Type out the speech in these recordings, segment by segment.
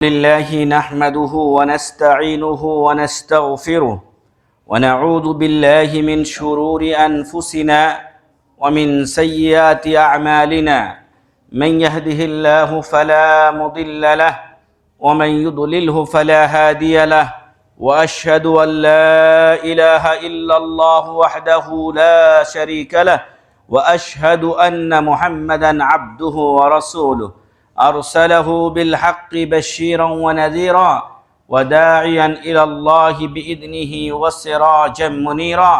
لله نحمده ونستعينه ونستغفره ونعوذ بالله من شرور أنفسنا ومن سيئات أعمالنا من يهده الله فلا مضل له ومن يضلله فلا هادي له وأشهد أن لا إله إلا الله وحده لا شريك له وأشهد أن محمدا عبده ورسوله أرسله بالحق بشيرا ونذيرا وداعيا إلى الله بإذنه وسراجا منيرا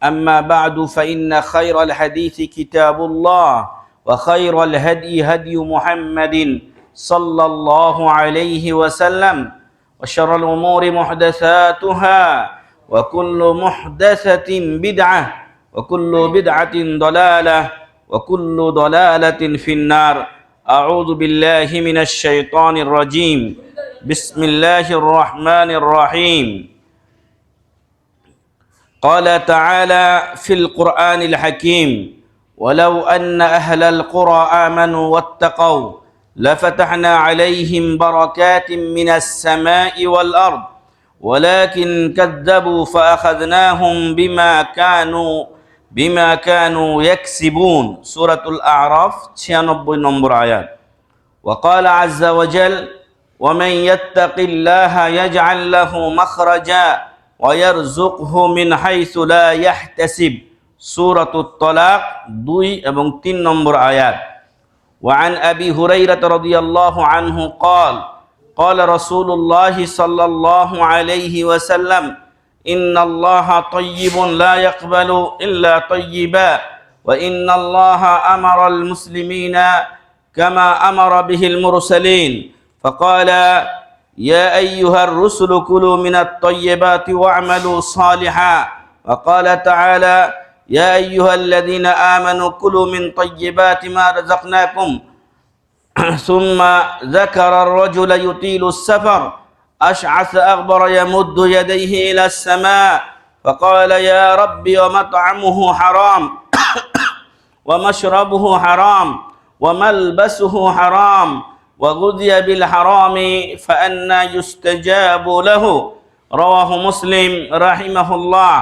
أما بعد فإن خير الحديث كتاب الله وخير الهدي هدي محمد صلى الله عليه وسلم وشر الأمور محدثاتها وكل محدثة بدعة وكل بدعة ضلالة وكل ضلالة في النار أعوذ بالله من الشيطان الرجيم بسم الله الرحمن الرحيم قال تعالى في القرآن الحكيم ولو أن أهل القرى آمنوا واتقوا لفتحنا عليهم بركات من السماء والأرض ولكن كذبوا فأخذناهم بما كانوا يكسبون سورة الأعراف 96 নম্বর আয়াত وقال عز وجل ومن يتق الله يجعل له مخرجا ويرزقه من حيث لا يحتسب سورة الطلاق 2 এবং 3 নম্বর আয়াত وعن أبي هريرة رضي الله عنه قال رسول الله صلى الله عليه وسلم إن الله طيب لا يقبل إلا طيبا وإن الله أمر المسلمين كما أمر به المرسلين فقال يا أيها الرسل كلوا من الطيبات واعملوا صالحا وقال تعالى يا أيها الذين آمنوا كلوا من طيبات ما رزقناكم ثم ذكر الرجل يطيل السفر أشعث أغبر يمد يديه إلى السماء فقال يا ربي ومطعمه حرام ومشربه حرام وملبسه حرام وغذي بالحرام فأنى يستجاب له رواه مسلم رحمه الله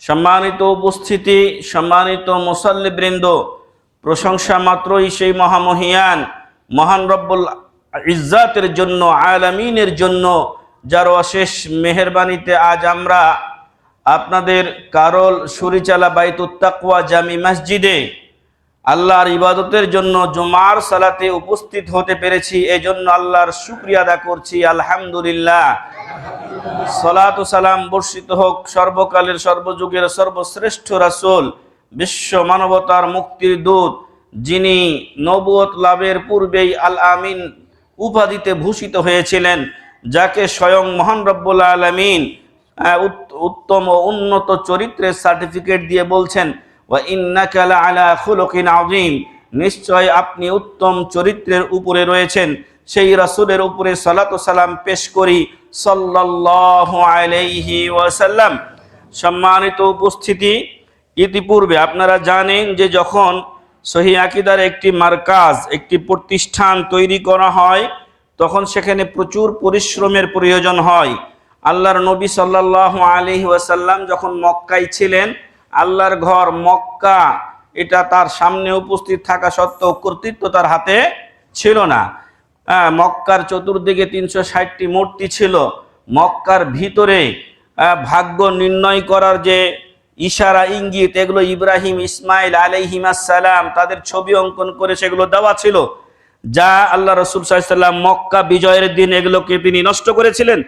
সম্মানিত উপস্থিতি, সম্মানিত মুসল্লিবৃন্দ, প্রশংসা মাত্রই সেই মহামহিয়ান মহান রব্বুল ইজ্জাতের জন্য, আলামিনের জন্য, যার অশেষ মেহেরবানিতে আজ আমরা আপনাদের কারল সুরিচালা বাইতুত তাকওয়া জামি মসজিদে আল্লাহর ইবাদতের জন্য জুমার সালাতে উপস্থিত হতে পেরেছি। এজন্য আল্লাহর শুকরিয়া আদা করছি, আলহামদুলিল্লাহ। সালাত ও সালাম বর্ষিত হোক সর্বকালের সর্বযুগের সর্বশ্রেষ্ঠ রাসূল, বিশ্ব মানবতার মুক্তির দূত, যিনি নবুয়ত লাভের পূর্বেই আল আমিন উপাধিতে ভূষিত হয়েছিলেন, যাকে স্বয়ং মহান রব্বুল আলামিন উত্তম ও উন্নত চরিত্রের সার্টিফিকেট দিয়ে বলছেন ওয়া ইন্নাকা লাআলা খুলুকিন আযীম, নিশ্চয় আপনি উত্তম চরিত্রের উপরে রয়েছেন। সেই রাসূলের উপরে সালাত ও সালাম পেশ করি সাল্লাল্লাহু আলাইহি ওয়াসাল্লাম। সম্মানিত উপস্থিতি, ইতিপূর্বে আপনারা জানেন যে যখন সহিহ আকীদার একটি মারকাজ, একটি প্রতিষ্ঠান তৈরি করা হয়, তখন সেখানে প্রচুর পরিশ্রমের প্রয়োজন হয়। আল্লাহর নবী সাল্লাল্লাহু আলাইহি ওয়াসাল্লাম যখন মক্কায় ছিলেন, আল্লাহর ঘর মক্কা এটা তার সামনে উপস্থিত থাকা সত্ত্বেও কর্তৃত্ব তার হাতে ছিল না। মক্কার চতুর্দিকে 360টি মূর্তি ছিল। মক্কার ভিতরে ভাগ্য নির্ণয় করার যে ইশারা ইঙ্গিত, এগুলো ইব্রাহিম ইসমাইল আলাইহিমাস সালাম তাদের ছবি অঙ্কন করে সেগুলো দেওয়া ছিল, যা আল্লাহ রাসূল সাল্লাল্লাহু আলাইহি ওয়াসাল্লাম মক্কা বিজয়ের দিন এগুলোকে তিনি নষ্ট করেছিলেন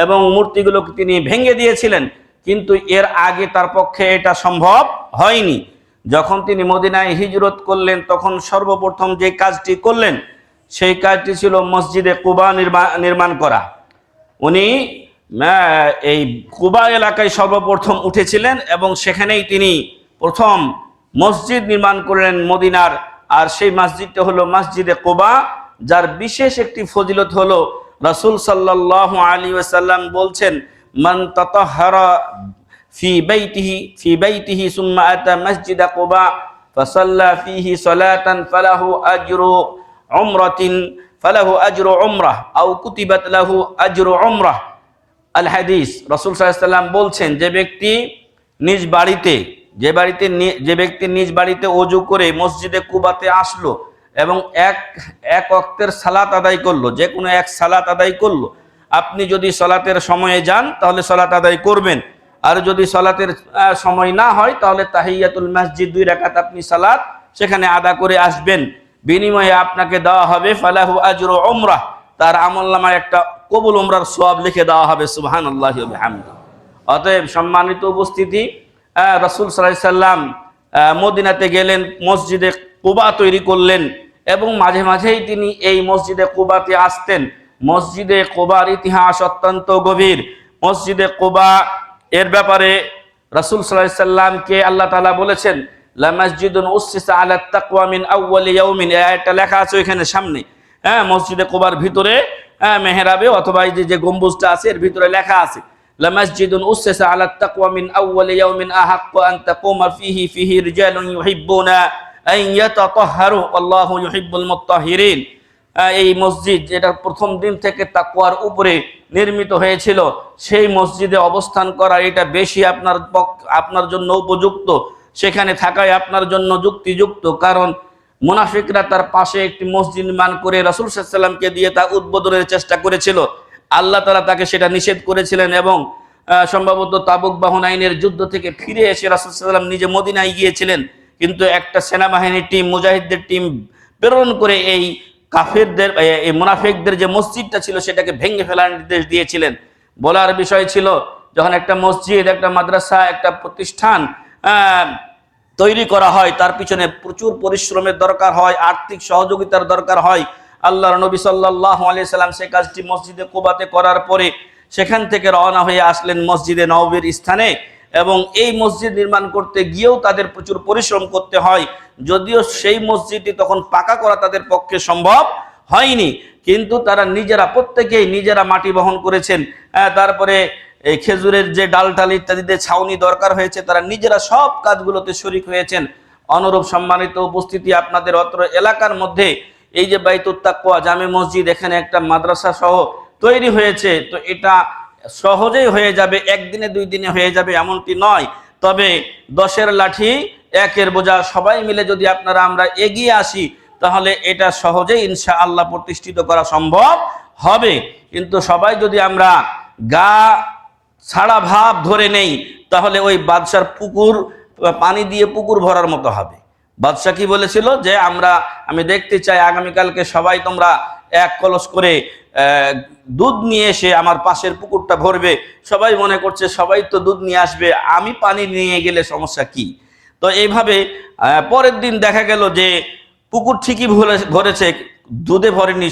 এবং মূর্তিগুলোকে তিনি ভেঙে দিয়েছিলেন। কিন্তু এর আগে তার পক্ষে এটা সম্ভব হয়নি। যখন তিনি মদিনায় হিজরত করলেন, তখন সর্বপ্রথম যে কাজটি করলেন সেই কাজটি ছিল মসজিদে কুবা নির্মাণ করা। উনি এই কুবা এলাকায় সর্বপ্রথম উঠেছিলেন এবং সেখানেই তিনি প্রথম মসজিদ নির্মাণ করলেন মদিনার। আর সেই মসজিদটা হলো মসজিদে কুবা, যার বিশেষ একটি ফজিলত হলো রাসূল সাল্লাল্লাহু আলাইহি ওয়াসাল্লাম বলছেন মান তাতাহহারা ফি বাইতিহি সুম্মা আতা মসজিদ কুবা ফাসাল্লা ফিহি সালাতান ফালাহু আজরু উমরাতিন ফালাহু আজরু উমরাহ আও কুতিবাত লাহু আজরু উমরাহ। আল হাদিস। রাসূল সাল্লাল্লাহু আলাইহি ওয়াসাল্লাম বলছেন, যে ব্যক্তি নিজ বাড়িতে ওযু করে মসজিদে কুবাতে আসলো এবং এক ওয়াক্তের সালাত আদায় করলো, যে কোনো এক সালাত আদায় করলো। আপনি যদি সালাতের সময়ে যান তাহলে সালাত আদায় করবেন, আর যদি সালাতের সময় না হয় তাহলে তাহিয়াতুল মসজিদ 2 রাকাত আপনি সালাত সেখানে আদা করে আসবেন। বিনিময়ে আপনাকে দেওয়া হবে ফালাহু আজরু উমরাহ, তার আমলনামায় একটা কবুল উমরার সওয়াব লিখে দেওয়া হবে। সুবহানাল্লাহি ওয়া বিহামদিহি। অতএব সম্মানিত উপস্থিতি, রাসূল সাল্লাল্লাহু আলাইহি সাল্লাম মদিনাতে গেলেন, মসজিদে কুবা তৈরি করলেন এবং মাঝে মাঝেই তিনি এই মসজিদে কুবাতে আসতেন। মসজিদে কুবার ইতিহাস অত্যন্ত গভীর। মসজিদে কুবা এর ব্যাপারে রাসূল সাল্লাল্লাহু আলাইহি সাল্লামকে আল্লাহ তাআলা বলেছেন, লা মসজিদুন উসসিসা আলা তাকওয়া মিন আউয়ালি ইয়াউমিন। এই আয়াতটা লেখা আছে ওইখানে সামনে। মসজিদে কুবার ভিতরে মেহরাবে অথবা এই যে গম্বুজটা আছে এর ভিতরে লেখা আছে, লা মসজিদুন উসসিসা আলা তাকওয়া মিন আউয়ালি ইয়াউমিন আহাক্কু আন তাকুমা ফিহি রিজালুন ইউহিব্বুনা আন ইয়াতাতাহহারু আল্লাহু ইউহিব্বুল মুত্তাহহিরিন। এই মসজিদ যেটা প্রথম দিন থেকে তাকওয়ার উপরে নির্মিত হয়েছিল, সেই মসজিদে অবস্থান করা এটা বেশি আপনার জন্য উপযুক্ত, সেখানে থাকাই আপনার জন্য যুক্তিযুক্ত। কারণ মুনাফিকরা তার পাশে একটি মসজিদ নির্মাণ করে রাসূল সাল্লাল্লাহু আলাইহি ওয়াসাল্লামকে দিয়ে তা উদ্বোধনের চেষ্টা করেছিল। আল্লাহ তাআলা তাকে সেটা নিষেধ করেছিলেন এবং সম্ভবত তাবুক বা হুনাইনের যুদ্ধ থেকে ফিরে এসে রাসূল সাল্লাল্লাহু আলাইহি ওয়াসাল্লাম নিজে মদিনায় গিয়েছিলেন, কিন্তু একটা সেনাবাহিনীর টিম, মুজাহিদদের টিম প্রেরণ করে এই কাফেরদের, এই মুনাফিকদের যে মসজিদটা ছিল সেটাকে ভেঙে ফেলার নির্দেশ দিয়েছিলেন। বলার বিষয় ছিল, যখন একটা মসজিদ, একটা মাদ্রাসা, একটা প্রতিষ্ঠান তৈরি করা হয় তার পিছনে প্রচুর পরিশ্রমের দরকার হয়, আর্থিক সহযোগিতার দরকার হয়। আল্লাহর নবী সাল্লাল্লাহু আলাইহি সাল্লাম সেই কাজটি মসজিদে কুবাতে করার পরে সেখান থেকে রওনা হয়ে আসলেন মসজিদে নববীর স্থানে, এবং এই মসজিদ নির্মাণ করতে গিয়েও তাদের প্রচুর পরিশ্রম করতে হয়। যদিও সেই মসজিদটি তখন পাকা করা তাদের পক্ষে সম্ভব হয়নি, কিন্তু তারা প্রত্যেকেই নিজেরা মাটি বহন করেছেন। তারপরে এই খেজুরের যে ডাল ইত্যাদিতে ছাউনি দরকার হয়েছে, তারা নিজেরা সব কাজগুলোতে শরীক হয়েছেন। অনুরূপ সম্মানিত উপস্থিতি, আপনাদের অত্র এলাকার মধ্যে এই যে বাইতুত তাকওয়া জামে মসজিদ, এখানে একটা মাদ্রাসা সহ তৈরি হয়েছে, তো এটা সহজেই হয়ে যাবে, একদিনে 2 দিনে হয়ে যাবে এমনটি নয়। তবে 10-এর লাঠি 1-এর বোঝা, সবাই মিলে যদি আমরা এগিয়ে আসি তাহলে এটা সহজেই ইনশাআল্লাহ প্রতিষ্ঠিত করা সম্ভব হবে। কিন্তু সবাই যদি আমরা গা ছাড়া ভাব ধরে নেই তাহলে ওই বাদশার পুকুর পানি দিয়ে পুকুর ভরার মতো হবে। বাদশা কি বলেছিল, যে আমি দেখতে চাই আগামীকালকে সবাই তোমরা 1 কলস করে দুধ নিয়ে এসে আমার পাশের পুকুরটা ভরবে। সবাই মনে করছে সবাই তো দুধ নিয়ে আসবে, আমি পানি নিয়ে গেলে সমস্যা কি। তো এইভাবে পরের দিন দেখা গেল যে পুকুর ঠিকই ভরেছে, দুধে ভরেনি।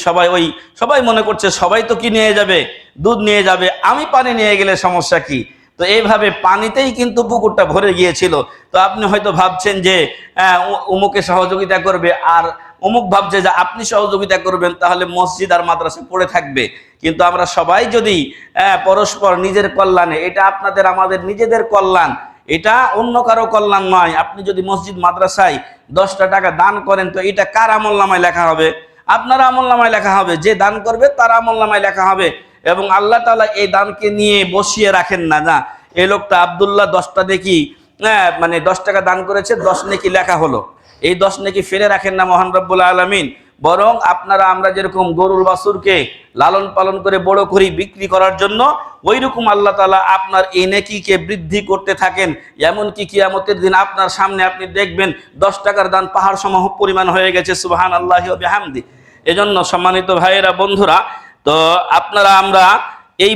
সবাই মনে করছে সবাই তো কি নিয়ে যাবে, দুধ নিয়ে যাবে, আমি পানি নিয়ে গেলে সমস্যা কি। তো এইভাবে পানিতেই কিন্তু পুকুরটা ভরে গিয়েছিল। তো আপনি হয়তো ভাবছেন যে অমুকে সহযোগিতা করবে, আর অমুক ভাবছে যে আপনি সহযোগিতা করবেন, তাহলে মসজিদ আর মাদ্রাসা পড়ে থাকবে। কিন্তু আমরা সবাই যদি পরস্পর নিজের কল্যাণে, এটা আপনাদের আমাদের নিজেদের কল্যাণ, এটা অন্য কারো কল্যাণ নয়। আপনি যদি মসজিদ মাদ্রাসায় 10টা টাকা দান করেন, তো এটা কার আমলনামায় লেখা হবে? আপনার আমলনামায় লেখা হবে। যে দান করবে তার আমলনামায় লেখা হবে। এবং আল্লাহ তাআলা এই দানকে নিয়ে বসিয়ে রাখেন না, এই লোকটা আব্দুল্লাহ 10টা দেখি 10 টাকা দান করেছে, 10 নেকি লেখা হলো, এই 10 নেকি ফেলে রাখেন না মহান রব্বুল আলামিন। বরং আমরা যেরকম গরুর বাছুরকে লালন পালন করে বড় করি বিক্রি করার জন্য, ওইরকম আল্লাহ তাআলা আপনার এই নেকিকে বৃদ্ধি করতে থাকেন। এমনকি কিয়ামতের দিন আপনার সামনে আপনি দেখবেন 10 টাকার দান পাহাড় সম পরিমাণ হয়ে গেছে। সুবহানাল্লাহি ওয়া বিহামদি। এজন্য সম্মানিত ভাইয়েরা, বন্ধুরা, তো আমরা এই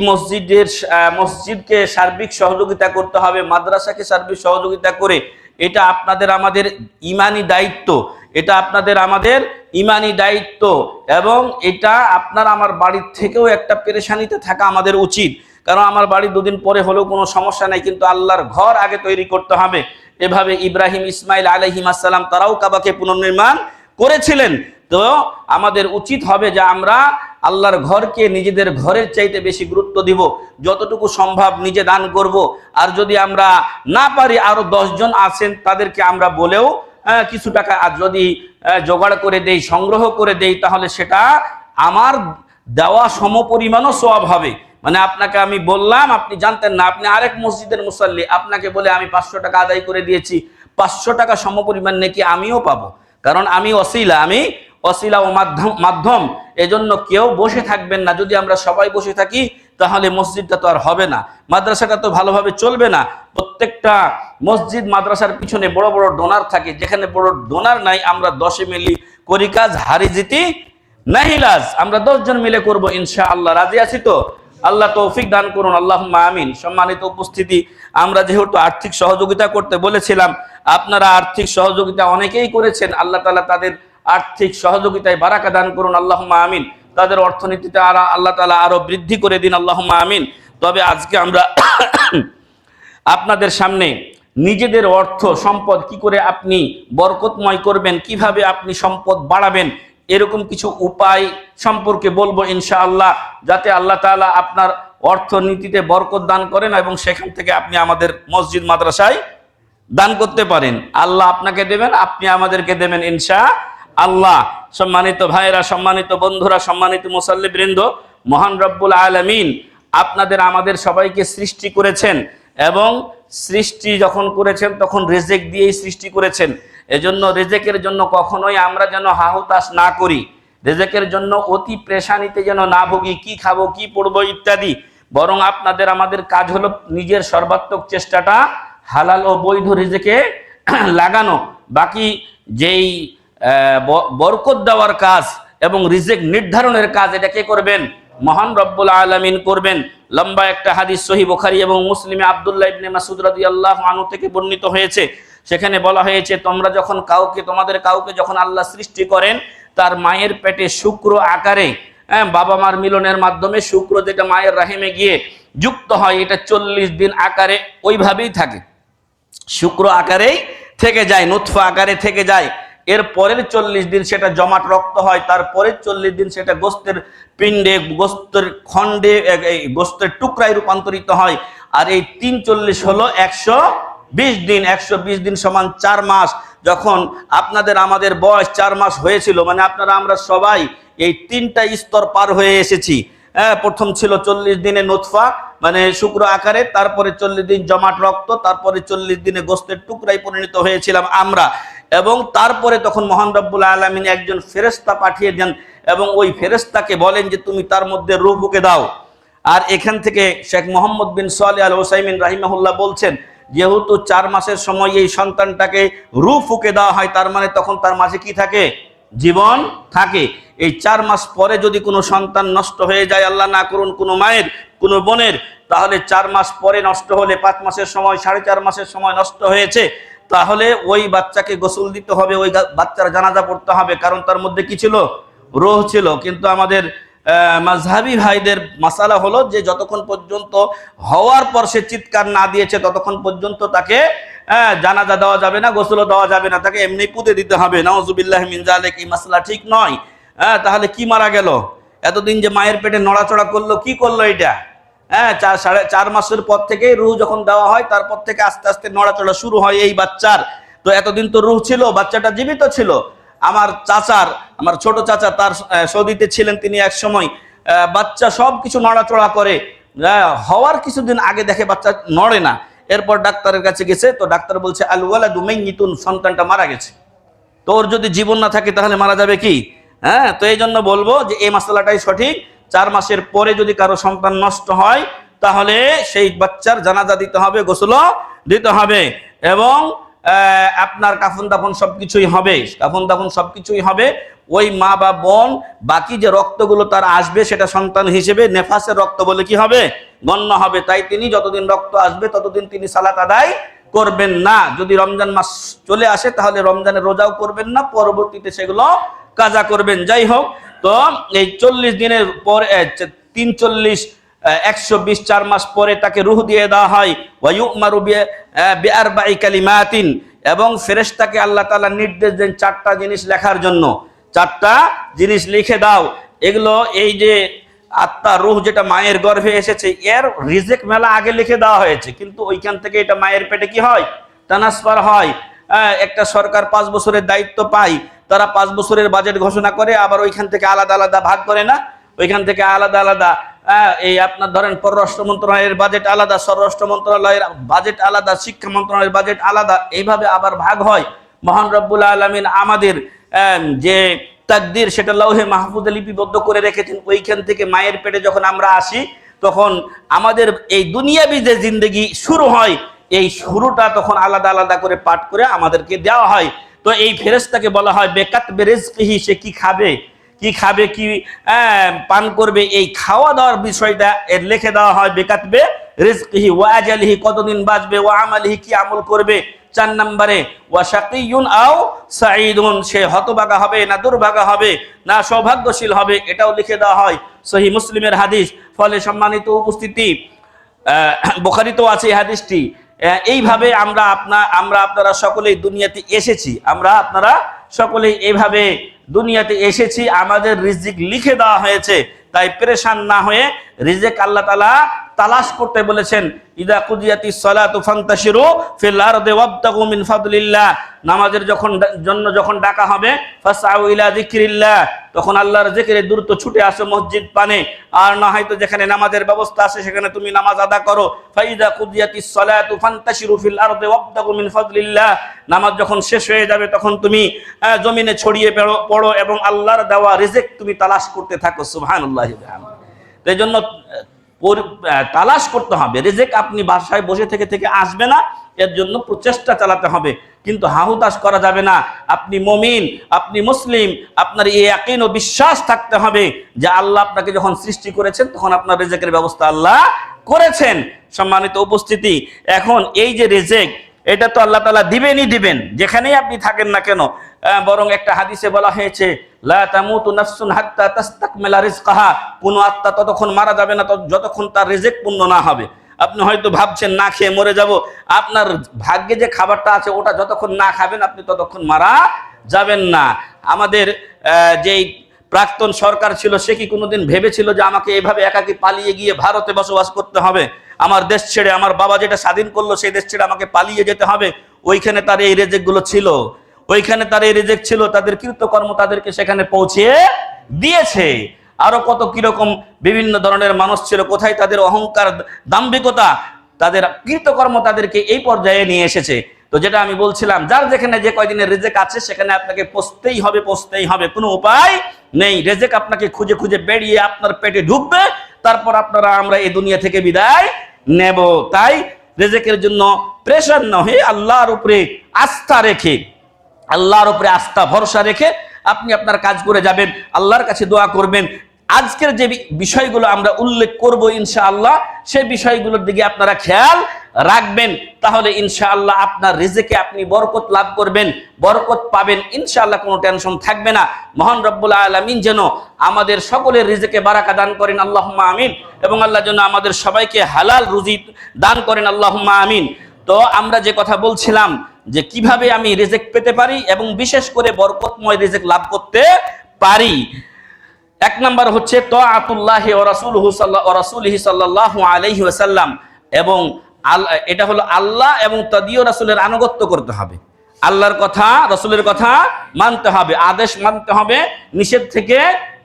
মসজিদকে সার্বিক সহযোগিতা করতে হবে, মাদ্রাসাকে সার্বিক সহযোগিতা করে, এটা আপনাদের আমাদের ইমানি দায়িত্ব, এবং এটা আপনার আমার বাড়ির থেকেও একটা পেরেশানিতে থাকা আমাদের উচিত। কারণ আমার বাড়ি 2 দিন পরে হলেও কোনো সমস্যা নাই, কিন্তু আল্লাহর ঘর আগে তৈরি করতে হবে। এভাবে ইব্রাহিম, ইসমাইল আলাইহিস সালাম তারাও কাবাকে পুনর্নির্মাণ করেছিলেন। তো আমাদের উচিত হবে যে আমরা আল্লাহর ঘরকে নিজেদের ঘরের চাইতে বেশি গুরুত্ব দিব, যতটুকু সম্ভব নিজে দান করব। আর যদি আমরা না পারি, আরো 10 জন আছেন তাদেরকে আমরা বলেও কিছু টাকা যদি জোগাড় করে দেই, সংগ্রহ করে দেই, তাহলে সেটা আমার দেওয়া সমপরিমাণও সওয়াব হবে। মানে আপনাকে আমি বললাম, আপনি জানতেন না, আপনি আরেক মসজিদের মুসাল্লি, আপনাকে বলে আমি 500 টাকা আদায় করে দিয়েছি, 500 টাকা সমপরিমাণ নাকি আমিও পাবো, কারণ আমি ওসিলা ও মাধ্যম। এজন্য কেউ বসে থাকবেন না। যদি আমরা সবাই বসে থাকি তাহলে মসজিদটা তো আর হবে না, মাদ্রাসাটা তো ভালোভাবে চলবে না। প্রত্যেকটা মসজিদ মাদ্রাসার পিছনে বড় বড় ডোনার থাকে, যেখানে বড় ডোনার নাই আমরা 10 মিলি করি কাজ, হারি জিতি নাহিলাজ। আমরা 10 জন মিলে করব ইনশাআল্লাহ। রাজি আছি তো? আল্লাহ তৌফিক দান করুন, আল্লাহুম্মা আমিন। সম্মানিত উপস্থিতি, আমরা যেহেতু আর্থিক সহযোগিতা করতে বলেছিলাম, আপনারা আর্থিক সহযোগিতা অনেকেই করেছেন। আল্লাহ তাআলা তাদের আর্থিক সহযোগিতায় বারাকা দান করুন, আল্লাহুম্মা আমিন। তাদের অর্থনীতিতে আল্লাহ তাআলা আরো বৃদ্ধি করে দিন, আল্লাহুম্মা আমিন। তবে আজকে আমরা আপনাদের সামনে নিজেদের অর্থ সম্পদ কি করে আপনি বরকতময় করবেন, কিভাবে আপনি সম্পদ বাড়াবেন, এরকম কিছু উপায় সম্পর্কে বলবো ইনশাআল্লাহ, যাতে আল্লাহ তাআলা আপনার অর্থনীতিতে বরকত দান করেন এবং সেখান থেকে আপনি আমাদের মসজিদ মাদ্রাসায় দান করতে পারেন। আল্লাহ আপনাকে দেবেন, আপনি আমাদেরকে দেবেন ইনশাআল্লাহ। সম্মানিত ভাইরা, সম্মানিত বন্ধুরা, সম্মানিত মুসাল্লিবৃন্দ, মহান রব্বুল আলামিন আপনাদের আমাদের সবাইকে সৃষ্টি করেছেন এবং সৃষ্টি যখন করেছেন তখন রিজিক দিয়েই সৃষ্টি করেছেন। এজন্য রিজিকের জন্য কখনোই আমরা যেন হাহুতাশ না করি, রিজিকের জন্য অতি পেরেশানিতে যেন না ভুগি, কি খাবো কি পড়বো ইত্যাদি। বরং আপনাদের আমাদের কাজ হলো নিজের সর্বাত্মক চেষ্টাটা হালাল ও বৈধ রিজিকে লাগানো। বাকি যেই বরকত দেওয়ার কাজ এবং রিজিক নির্ধারণের কাজ, এটা কে করবেন? মহান রব্বুল আলামিন করবেন। লম্বা একটা হাদিস সহিহ বুখারী এবং মুসলিমে আব্দুল্লাহ ইবনে মাসউদ রাদিয়াল্লাহু আনহু থেকে বর্ণিত হয়েছে। সেখানে বলা হয়েছে, তোমরা যখন তোমাদের কাউকে যখন আল্লাহ সৃষ্টি করেন, তার মায়ের পেটে শুক্র আকারে, বাবা মার মিলনের মাধ্যমে শুক্র যেটা মায়ের রাহিমে গিয়ে যুক্ত হয়, এটা 40 দিন আকারে ওইভাবেই থাকে, শুক্র আকারেই থেকে যায়, নুতফা আকারে থেকে যায়। এর পরের 40 দিন সেটা জমাট রক্ত হয়, তারপরের 40 দিন সেটা গোস্তের পিণ্ডে, গোস্তের খণ্ডে, গোস্তের টুকরায় রূপান্তরিত হয়। আর এই 340 হলো 120 দিন। 120 দিন সমান 4 মাস। যখন আপনাদের আমাদের বয়স 4 মাস হয়েছিল, মানে আপনারা আমরা সবাই এই 3টা স্তর পার হয়ে এসেছি। প্রথম ছিল 40 দিনে নুতফা মানে শুক্র আকারে, তারপরে 40 দিন জমাট রক্ত, তারপরে 40 দিনে গোস্তের টুকরায় পরিণত হয়েছিলাম আমরা। এবং তারপরে তখন মহান রব্বুল আলামিন একজন ফেরেশতা পাঠিয়ে দেন এবং ওই ফেরেশতাকে বলেন যে তুমি তার মধ্যে রূহ ফুঁকে দাও। আর এখান থেকে শেখ মোহাম্মদ বিন সালেহ আল উসাইমিন রাহিমাহুল্লাহ বলছেন, যেহেতু 4 মাসের সময় এই সন্তানটাকে রূহ ফুঁকে দেওয়া হয়, তার মানে তখন তার মাঝে কি থাকে? জীবন থাকে। এই 4 মাস পরে যদি কোনো সন্তান নষ্ট হয়ে যায়, আল্লাহ না করুন কোনো মায়ের কোনো বোনের, তাহলে 4 মাস পরে নষ্ট হলে 5 মাসের সময় 4.5 মাসের সময় নষ্ট হয়েছে, তাহলে ওই বাচ্চাকে গোসল দিতে হবে, ওই বাচ্চার জানাজা পড়তে হবে, কারণ তার মধ্যে কি ছিল? রূহ ছিল। কিন্তু আমাদের মাযহাবী ভাইদের মাসালা হলো যে যতক্ষণ পর্যন্ত হওয়ার পর সে চিৎকার না দিয়েছে ততক্ষণ পর্যন্ত তাকে জানাজা দেওয়া যাবে না, গোসলও দেওয়া যাবে না, তাকে এমনি পুঁতে দিতে হবে। নাউযুবিল্লাহি মিন যালিক। এই মাসলা ঠিক নয়। তাহলে কি মারা গেল? এতদিন যে মায়ের পেটে নড়াচড়া করলো, কি করলো এটা? 4 মাসের পর থেকে রূহ যখন দেওয়া হয়, তারপর থেকে আস্তে আস্তে নড়াচড়া শুরু হয় এই বাচ্চার। তো এতদিন তো রূহ ছিল, বাচ্চাটা জীবিত ছিল। আমার ছোট চাচা তার সৌদিতে ছিলেন, তিনি এক সময় বাচ্চা সব কিছু নড়াচড়া করে, হওয়ার কিছুদিন আগে দেখে বাচ্চা নড়ে না। এরপর ডাক্তারের কাছে গেছে, তো ডাক্তার বলছে আল ওয়ালাদু মাইয়িতুন, সন্তানটা মারা গেছে। তো ওর যদি জীবন না থাকে তাহলে মারা যাবে কি? তো এই জন্য বলবো যে এই মাসালাটাই সঠিক। 4 মাসের পরে যদি কারো সন্তান নষ্ট হয় তাহলে সেই বাচ্চার জানাজা দিতে হবে, গোসলও দিতে হবে এবং আপনার কাফন দাফন সবকিছুই হবে। কাফন দাফন সবকিছুই হবে। ওই মা বা বোন বাকি যে রক্তগুলো তার আসবে সেটা সন্তান হিসেবে নেফাসের রক্ত বলে কি হবে? গণ্য হবে। তাই তিনি যতদিন রক্ত আসবে ততদিন তিনি সালাত আদায় করবেন না। যদি রমজান মাস চলে আসে তাহলে রমজানের রোজাও করবেন না, পরবর্তীতে সেগুলো কাজা করবেন। যাই হোক, তো এই 40 দিনের পর 340 120 4 মাস পরে তাকে রূহ দিয়ে দেওয়া হয়। ওয়ায়ুমারু বিআরবাই কালিমাতিন, এবং ফেরেশতাকে আল্লাহ তাআলা নির্দেশ দেন 4টা জিনিস লেখার জন্য। 4টা জিনিস লিখে দাও। এগুলো এই যে আত্মা রূহ যেটা মায়ের গর্ভে এসেছে, এর রিজিক মেলা আগে লিখে দেওয়া হয়েছে, কিন্তু ওইখান থেকে এটা মায়ের পেটে কি হয়? ট্রান্সফার হয়। একটা সরকার 5 বছরের দায়িত্ব পায়, তারা 5 বছরের বাজেট ঘোষণা করে, আবার ওইখান থেকে আলাদা আলাদা ভাগ করে না, ওইখান থেকে আলাদা আলাদা এই আপনার ধরেন পররাষ্ট্র মন্ত্রণালয়ের বাজেট আলাদা, স্বরাষ্ট্র মন্ত্রণালয়ের বাজেট আলাদা, শিক্ষা মন্ত্রণালয়ের বাজেট আলাদা, এইভাবে আবার ভাগ হয়। মহান রব্বুল আলামিন আমাদের যে তাকদীর সেটা লৌহে মাহফুজে লিপিবদ্ধ করে রেখেছেন। ওইখান থেকে মায়ের পেটে যখন আমরা আসি তখন আমাদের এই দুনিয়াবি যে জিন্দেগি শুরু হয়, এই শুরুটা তখন আলাদা আলাদা করে পাঠ করে আমাদেরকে দেওয়া হয়। তো এই ফেরেশতাকে বলা হয় বেকাতবে রিজকিহি, সে কি খাবে কি পান করবে, এই খাওয়া দাওয়ার বিষয়টা এর লিখে দেওয়া হয় বেকাতবে রিজকিহি ওয়া আজালিহি, কতদিন বাঁচবে, ওয়া আমালিহি, কি আমল করবে। 4 নম্বরে ওয়া শাকিয়ুন আও সাঈদুন, সে হতভাগা হবে না দুর্ভাগা হবে না সৌভাগ্যশীল হবে, এটাও লিখে দেওয়া হয়। সহিহ মুসলিমের হাদিস। ফলে সম্মানিত উপস্থিতি, বুখারীতেও আছে এই হাদিসটি। এইভাবে আমরা আপনারা সকলেই দুনিয়াতে এসেছি, আপনারা সকলেই এইভাবে দুনিয়াতে এসেছি, আমাদের রিজিক লিখে দেওয়া হয়েছে। তাই পেরেশান না হয়ে রিজিক আল্লাহ তাআলা তালাশ করতে বলেছেন। ইদা কুদিয়াতিস সালাতু ফান্তাশিরু ফিল আরদি ওয়াবতাগু মিন ফাদলিল্লাহ, নামাজের যখন ডাকা হবে ফাসআউ ইলা যিকরিল্লাহ, তখন আল্লাহর জিকিরে দ্রুত ছুটে আসো মসজিদ পানে, আর না হয়তো যেখানে নামাজের ব্যবস্থা আছে সেখানে তুমি নামাজ আদা করো। ফাইদা কুদিয়াতিস সালাতু ফান্তাশিরু ফিল আরদি ওয়াবতাগু মিন ফাদলিল্লাহ, নামাজ যখন শেষ হয়ে যাবে তখন তুমি জমিনে ছড়িয়ে পড়ো এবং আল্লাহর দেওয়া রিজিক তুমি তালাশ করতে থাকো। সুবহানাল্লাহি ওয়া বিহামদিহি। এই জন্য তালাশ করতে হবে রিজিক, আপনি বাসায় বসে থেকে আসবে না, এর জন্য প্রচেষ্টা চালাতে হবে, কিন্তু হাহুতাশ করা যাবে না। আপনি মুমিন, আপনি মুসলিম, আপনার এই ইয়াকিন ও বিশ্বাস থাকতে হবে যে আল্লাহ আপনাকে যখন সৃষ্টি করেছেন তখন আপনার রিজিকের ব্যবস্থা আল্লাহ করেছেন। সম্মানিত উপস্থিতি, এখন এই যে রিজিক, এটা তো আল্লাহ তাআলা দিবেন যেখানেই আপনি থাকেন না কেন। বরং একটা হাদিসে বলা হয়েছে লা তামুতু নাফসুন হাত্তা তাস্তাকমিলা রিজকাহা, কোন আত্মা ততক্ষণ মারা যাবে না যতক্ষণ তার রিজিক পূর্ণ না হবে। আপনি হয়তো ভাবছেন না খেয়ে মরে যাব, আপনার ভাগ্যে যে খাবারটা আছে ওটা যতক্ষণ না খাবেন আপনি ততক্ষণ মারা যাবেন না। আমাদের যেই প্রাক্তন সরকার ছিল সে কি কোনোদিন ভেবেছিল যে আমাকে এভাবে একাকী পালিয়ে গিয়ে ভারতে বসবাস করতে হবে, আমার দেশ ছেড়ে, আমার বাবা যেটা স্বাধীন করলো সেই দেশ ছেড়ে আমাকে পালিয়ে যেতে হবে? ওইখানে তার এই রিজিকগুলো ছিল, ওইখানে তার এই রিজিক ছিল, তাদের কৃতকর্ম তাদেরকে সেখানে পৌঁছে দিয়েছে। আরো কত কিরকম বিভিন্ন ধরনের মানুষ ছিল, কোথায় তাদের অহংকার, দাম্ভিকতা, তাদের কৃতকর্ম তাদেরকে এই পর্যায়ে নিয়ে এসেছে। তো যেটা আমি বলছিলাম, যার যেখানে যে কয়দিনের রিজিক আছে সেখানে আপনাকে পৌঁছতেই হবে, কোনো উপায় নেই। রিজিক আপনাকে খুঁজে খুঁজে বেরিয়ে আপনার পেটে ঢুকবে, তারপর আমরা এই দুনিয়া থেকে বিদায় নেব। তাই রিজিকের জন্য প্রেশার না হয়ে আল্লাহর উপরে আস্থা ভরসা রেখে আপনি আপনার কাজ করে যাবেন, আল্লাহর কাছে দোয়া করবেন। আজকের যে বিষয়গুলো আমরা উল্লেখ করব ইনশাআল্লাহ, সেই বিষয়গুলোর দিকে আপনারা খেয়াল রাখবেন, তাহলে ইনশাআল্লাহ আপনার রিজিকে আপনি বরকত লাভ করবেন, বরকত পাবেন ইনশাআল্লাহ, কোনো টেনশন থাকবে না। মহান রব্বুল আলামিন যেন আমাদের সকলের রিজিকে বারাকা দান করেন, আল্লাহুম্মা আমিন, এবং আল্লাহ যেন আমাদের সবাইকে হালাল রুজি দান করেন, আল্লাহুম্মা আমিন। তো আমরা যে কথা বলছিলাম যে কিভাবে আমি রিজিক পেতে পারি এবং বিশেষ করে বরকতময় রিজিক লাভ করতে পারি। 1 নাম্বার হচ্ছে তাআতুল্লাহি ওয়া রাসূলিহি সাল্লাল্লাহু আলাইহি ওয়াসাল্লাম, এবং এটা হলো আল্লাহ এবং তাদিও রাসূলের আনুগত্য করতে হবে, আল্লাহর কথা রাসূলের কথা মানতে হবে, আদেশ মানতে হবে, নিষেধ থেকে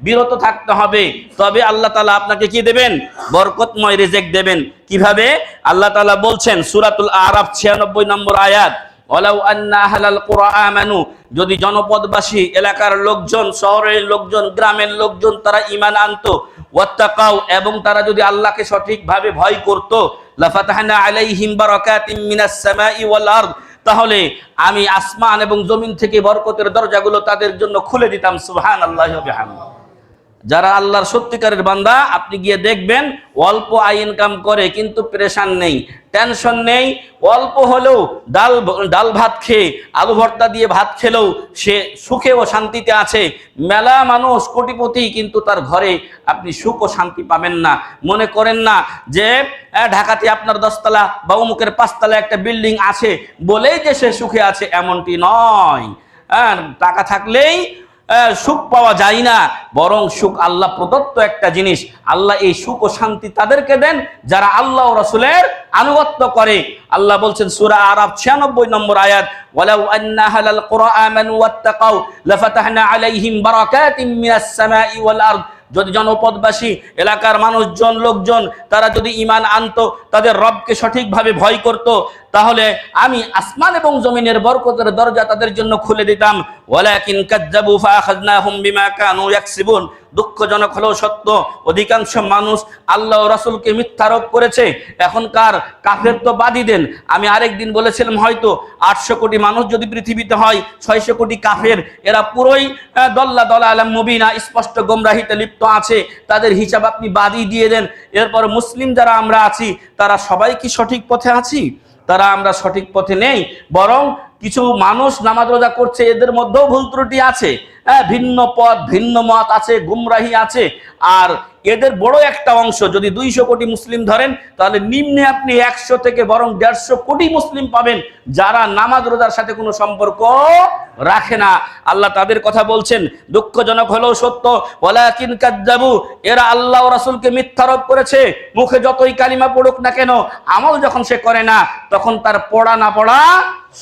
বিরত থাকতে হবে। তবে আল্লাহ তাআলা আপনাকে কি দেবেন? বরকতময় রিজিক দেবেন। কিভাবে? আল্লাহ তাআলা বলছেন সূরাতুল আরাফ 96 নম্বর আয়াত, ওয়ালাউ আন্না আহলাল কুরআ আমানু, যদি জনপদবাসী, এলাকার লোকজন, শহরের লোকজন, গ্রামের লোকজন তারা ঈমান আনতো, ওয়াত্তাকাউ, এবং তারা যদি আল্লাহকে সঠিকভাবে ভয় করত, লাফাতাহনা আলাইহিম বারাকাতিম মিনাস সামাই ওয়াল আরদ, তাহলে আমি আসমান এবং জমিন থেকে বরকতের দরজাগুলো তাদের জন্য খুলে দিতাম। সুবহানাল্লাহি ওয়া বিহামদিহি। যারা আল্লাহর সত্যিকারের বান্দা, আপনি গিয়ে দেখবেন অল্প আয় ইনকাম করে কিন্তু পেরেশান নেই, টেনশন নেই, অল্প হলেও ডাল ভাত খেয়ে, আলু ভর্তা দিয়ে ভাত খেলেও সে সুখে ও শান্তিতে আছে। মেলা মানুষ কোটিপতি কিন্তু তার ঘরে আপনি সুখ ও শান্তি পাবেন না। মনে করেন না যে ঢাকাতে আপনার 10 তলা বা অমুকের 5 তলা একটা বিল্ডিং আছে বলেই যে সে সুখে আছে, এমনটি নয়। টাকা থাকলেই সুখ পাওয়া যায় না, বরং সুখ আল্লাহ প্রদত্ত একটা জিনিস। আল্লাহ এই সুখ ও শান্তি তাদেরকে দেন যারা আল্লাহ ও রাসূলের আনুগত্য করে। আল্লাহ বলছেন সূরা আরাফ 96 নম্বর আয়াত, ওয়ালাউ আন্না আহলাল কুরআ আমানু ওয়াত্তাকাউ লাফাতাহনা আলাইহিম বারাকাতিম মিনাস সামাই ওয়াল আরদ। যদি জনপদবাসী এলাকার মানুষজন লোকজন তারা যদি ঈমান আনতো, তাদের রবকে সঠিকভাবে ভয় করত, তাহলে আমি আসমান এবং জমিনের বরকতের দরজা তাদের জন্য খুলে দিতাম। ওয়ালাকিন কাযযাবু ফাআখাযনাহুম বিমা কানু ইয়াকসিবুন। দুঃখজনক হলেও সত্য, অধিকাংশ মানুষ আল্লাহ ও রাসূলকে মিথ্যারোপ করেছে। এখনকার কাফের তো বাদই দেন, আমি আরেকদিন বলেছিলাম হয়তো 800 কোটি মানুষ যদি পৃথিবীতে হয়, 600 কোটি কাফের, এরা পুরোই দালালাম মুবিনা, স্পষ্ট গোমরাহিতে লিপ্ত আছে। তাদের হিসাব আপনি বাদই দিয়ে দেন। এরপর মুসলিম যারা আমরা আছি তারা সবাই কি সঠিক পথে আছি? তারা আমরা সঠিক পথে নেই, বরং কিছু মানুষ নামাজ রোজা করছে, এদের মধ্যেও ভুল ত্রুটি আছে, ভিন্ন পথ ভিন্ন মত আছে, গুমরাহি আছে। আর এদের বড় একটা অংশ, যদি 200 কোটি মুসলিম ধরেন, তাহলে নিম্নে আপনি 100 থেকে বরং 150 কোটি মুসলিম পাবেন যারা নামাজ রোজার সাথে কোনো সম্পর্ক রাখে না। আল্লাহ তাদের কথা বলছেন, দুঃখজনক হলেও সত্য, ওয়ালাকিন কাযযাবু, এরা আল্লাহ ও রাসূলকে মিথ্যারোপ করেছে। মুখে যতই কালিমা পড়ুক না কেন, আমল যখন সে করে না, তখন তার পড়া না পড়া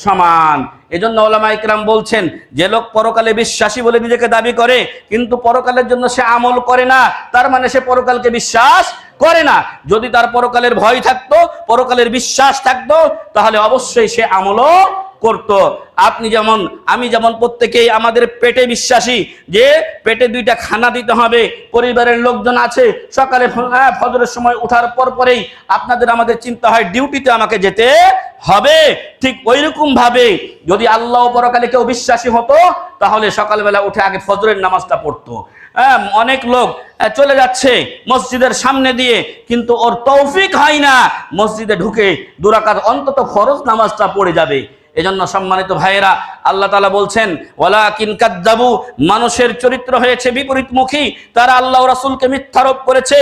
সমান। এজন্য উলামা ইকরাম বলছেন, যে লোক পরকালে বিশ্বাসী বলে নিজেকে দাবি করে কিন্তু পরকালের জন্য সে আমল করে না, তার মানে সে পরকালকে বিশ্বাস করে না। যদি তার পরকালের ভয় থাকতো, পরকালের বিশ্বাস থাকতো, তাহলে অবশ্যই সে আমলও করত। আপনি যেমন আমি যেমন প্রত্যেকেই আমাদের পেটে বিশ্বাসী যে পেটে 2টা খানা দিতে হবে, পরিবারের লোকজন আছে, সকালে ফজরের সময় ওঠার পরেই আপনাদের আমাদের চিন্তা হয় ডিউটিতে আমাকে যেতে হবে। ঠিক ওইরকম ভাবে যদি আল্লাহ পরকালে কেউ বিশ্বাসী হতো, তাহলে সকালবেলা উঠে আগে ফজরের নামাজটা পড়তো। অনেক লোক চলে যাচ্ছে মসজিদের সামনে দিয়ে, কিন্তু ওর তৌফিক হয় না মসজিদে ঢুকে 2 রাকাত অন্তত ফরজ নামাজটা পড়ে যাবে। এজন্য সম্মানিত ভাইয়েরা, আল্লাহ তাআলা বলছেন, ওয়ালাকিন কাযযাবু, মানুষের চরিত্র হয়েছে বিপরীতমুখী, তারা আল্লাহ ও রাসূলকে মিথ্যারোপ করেছে।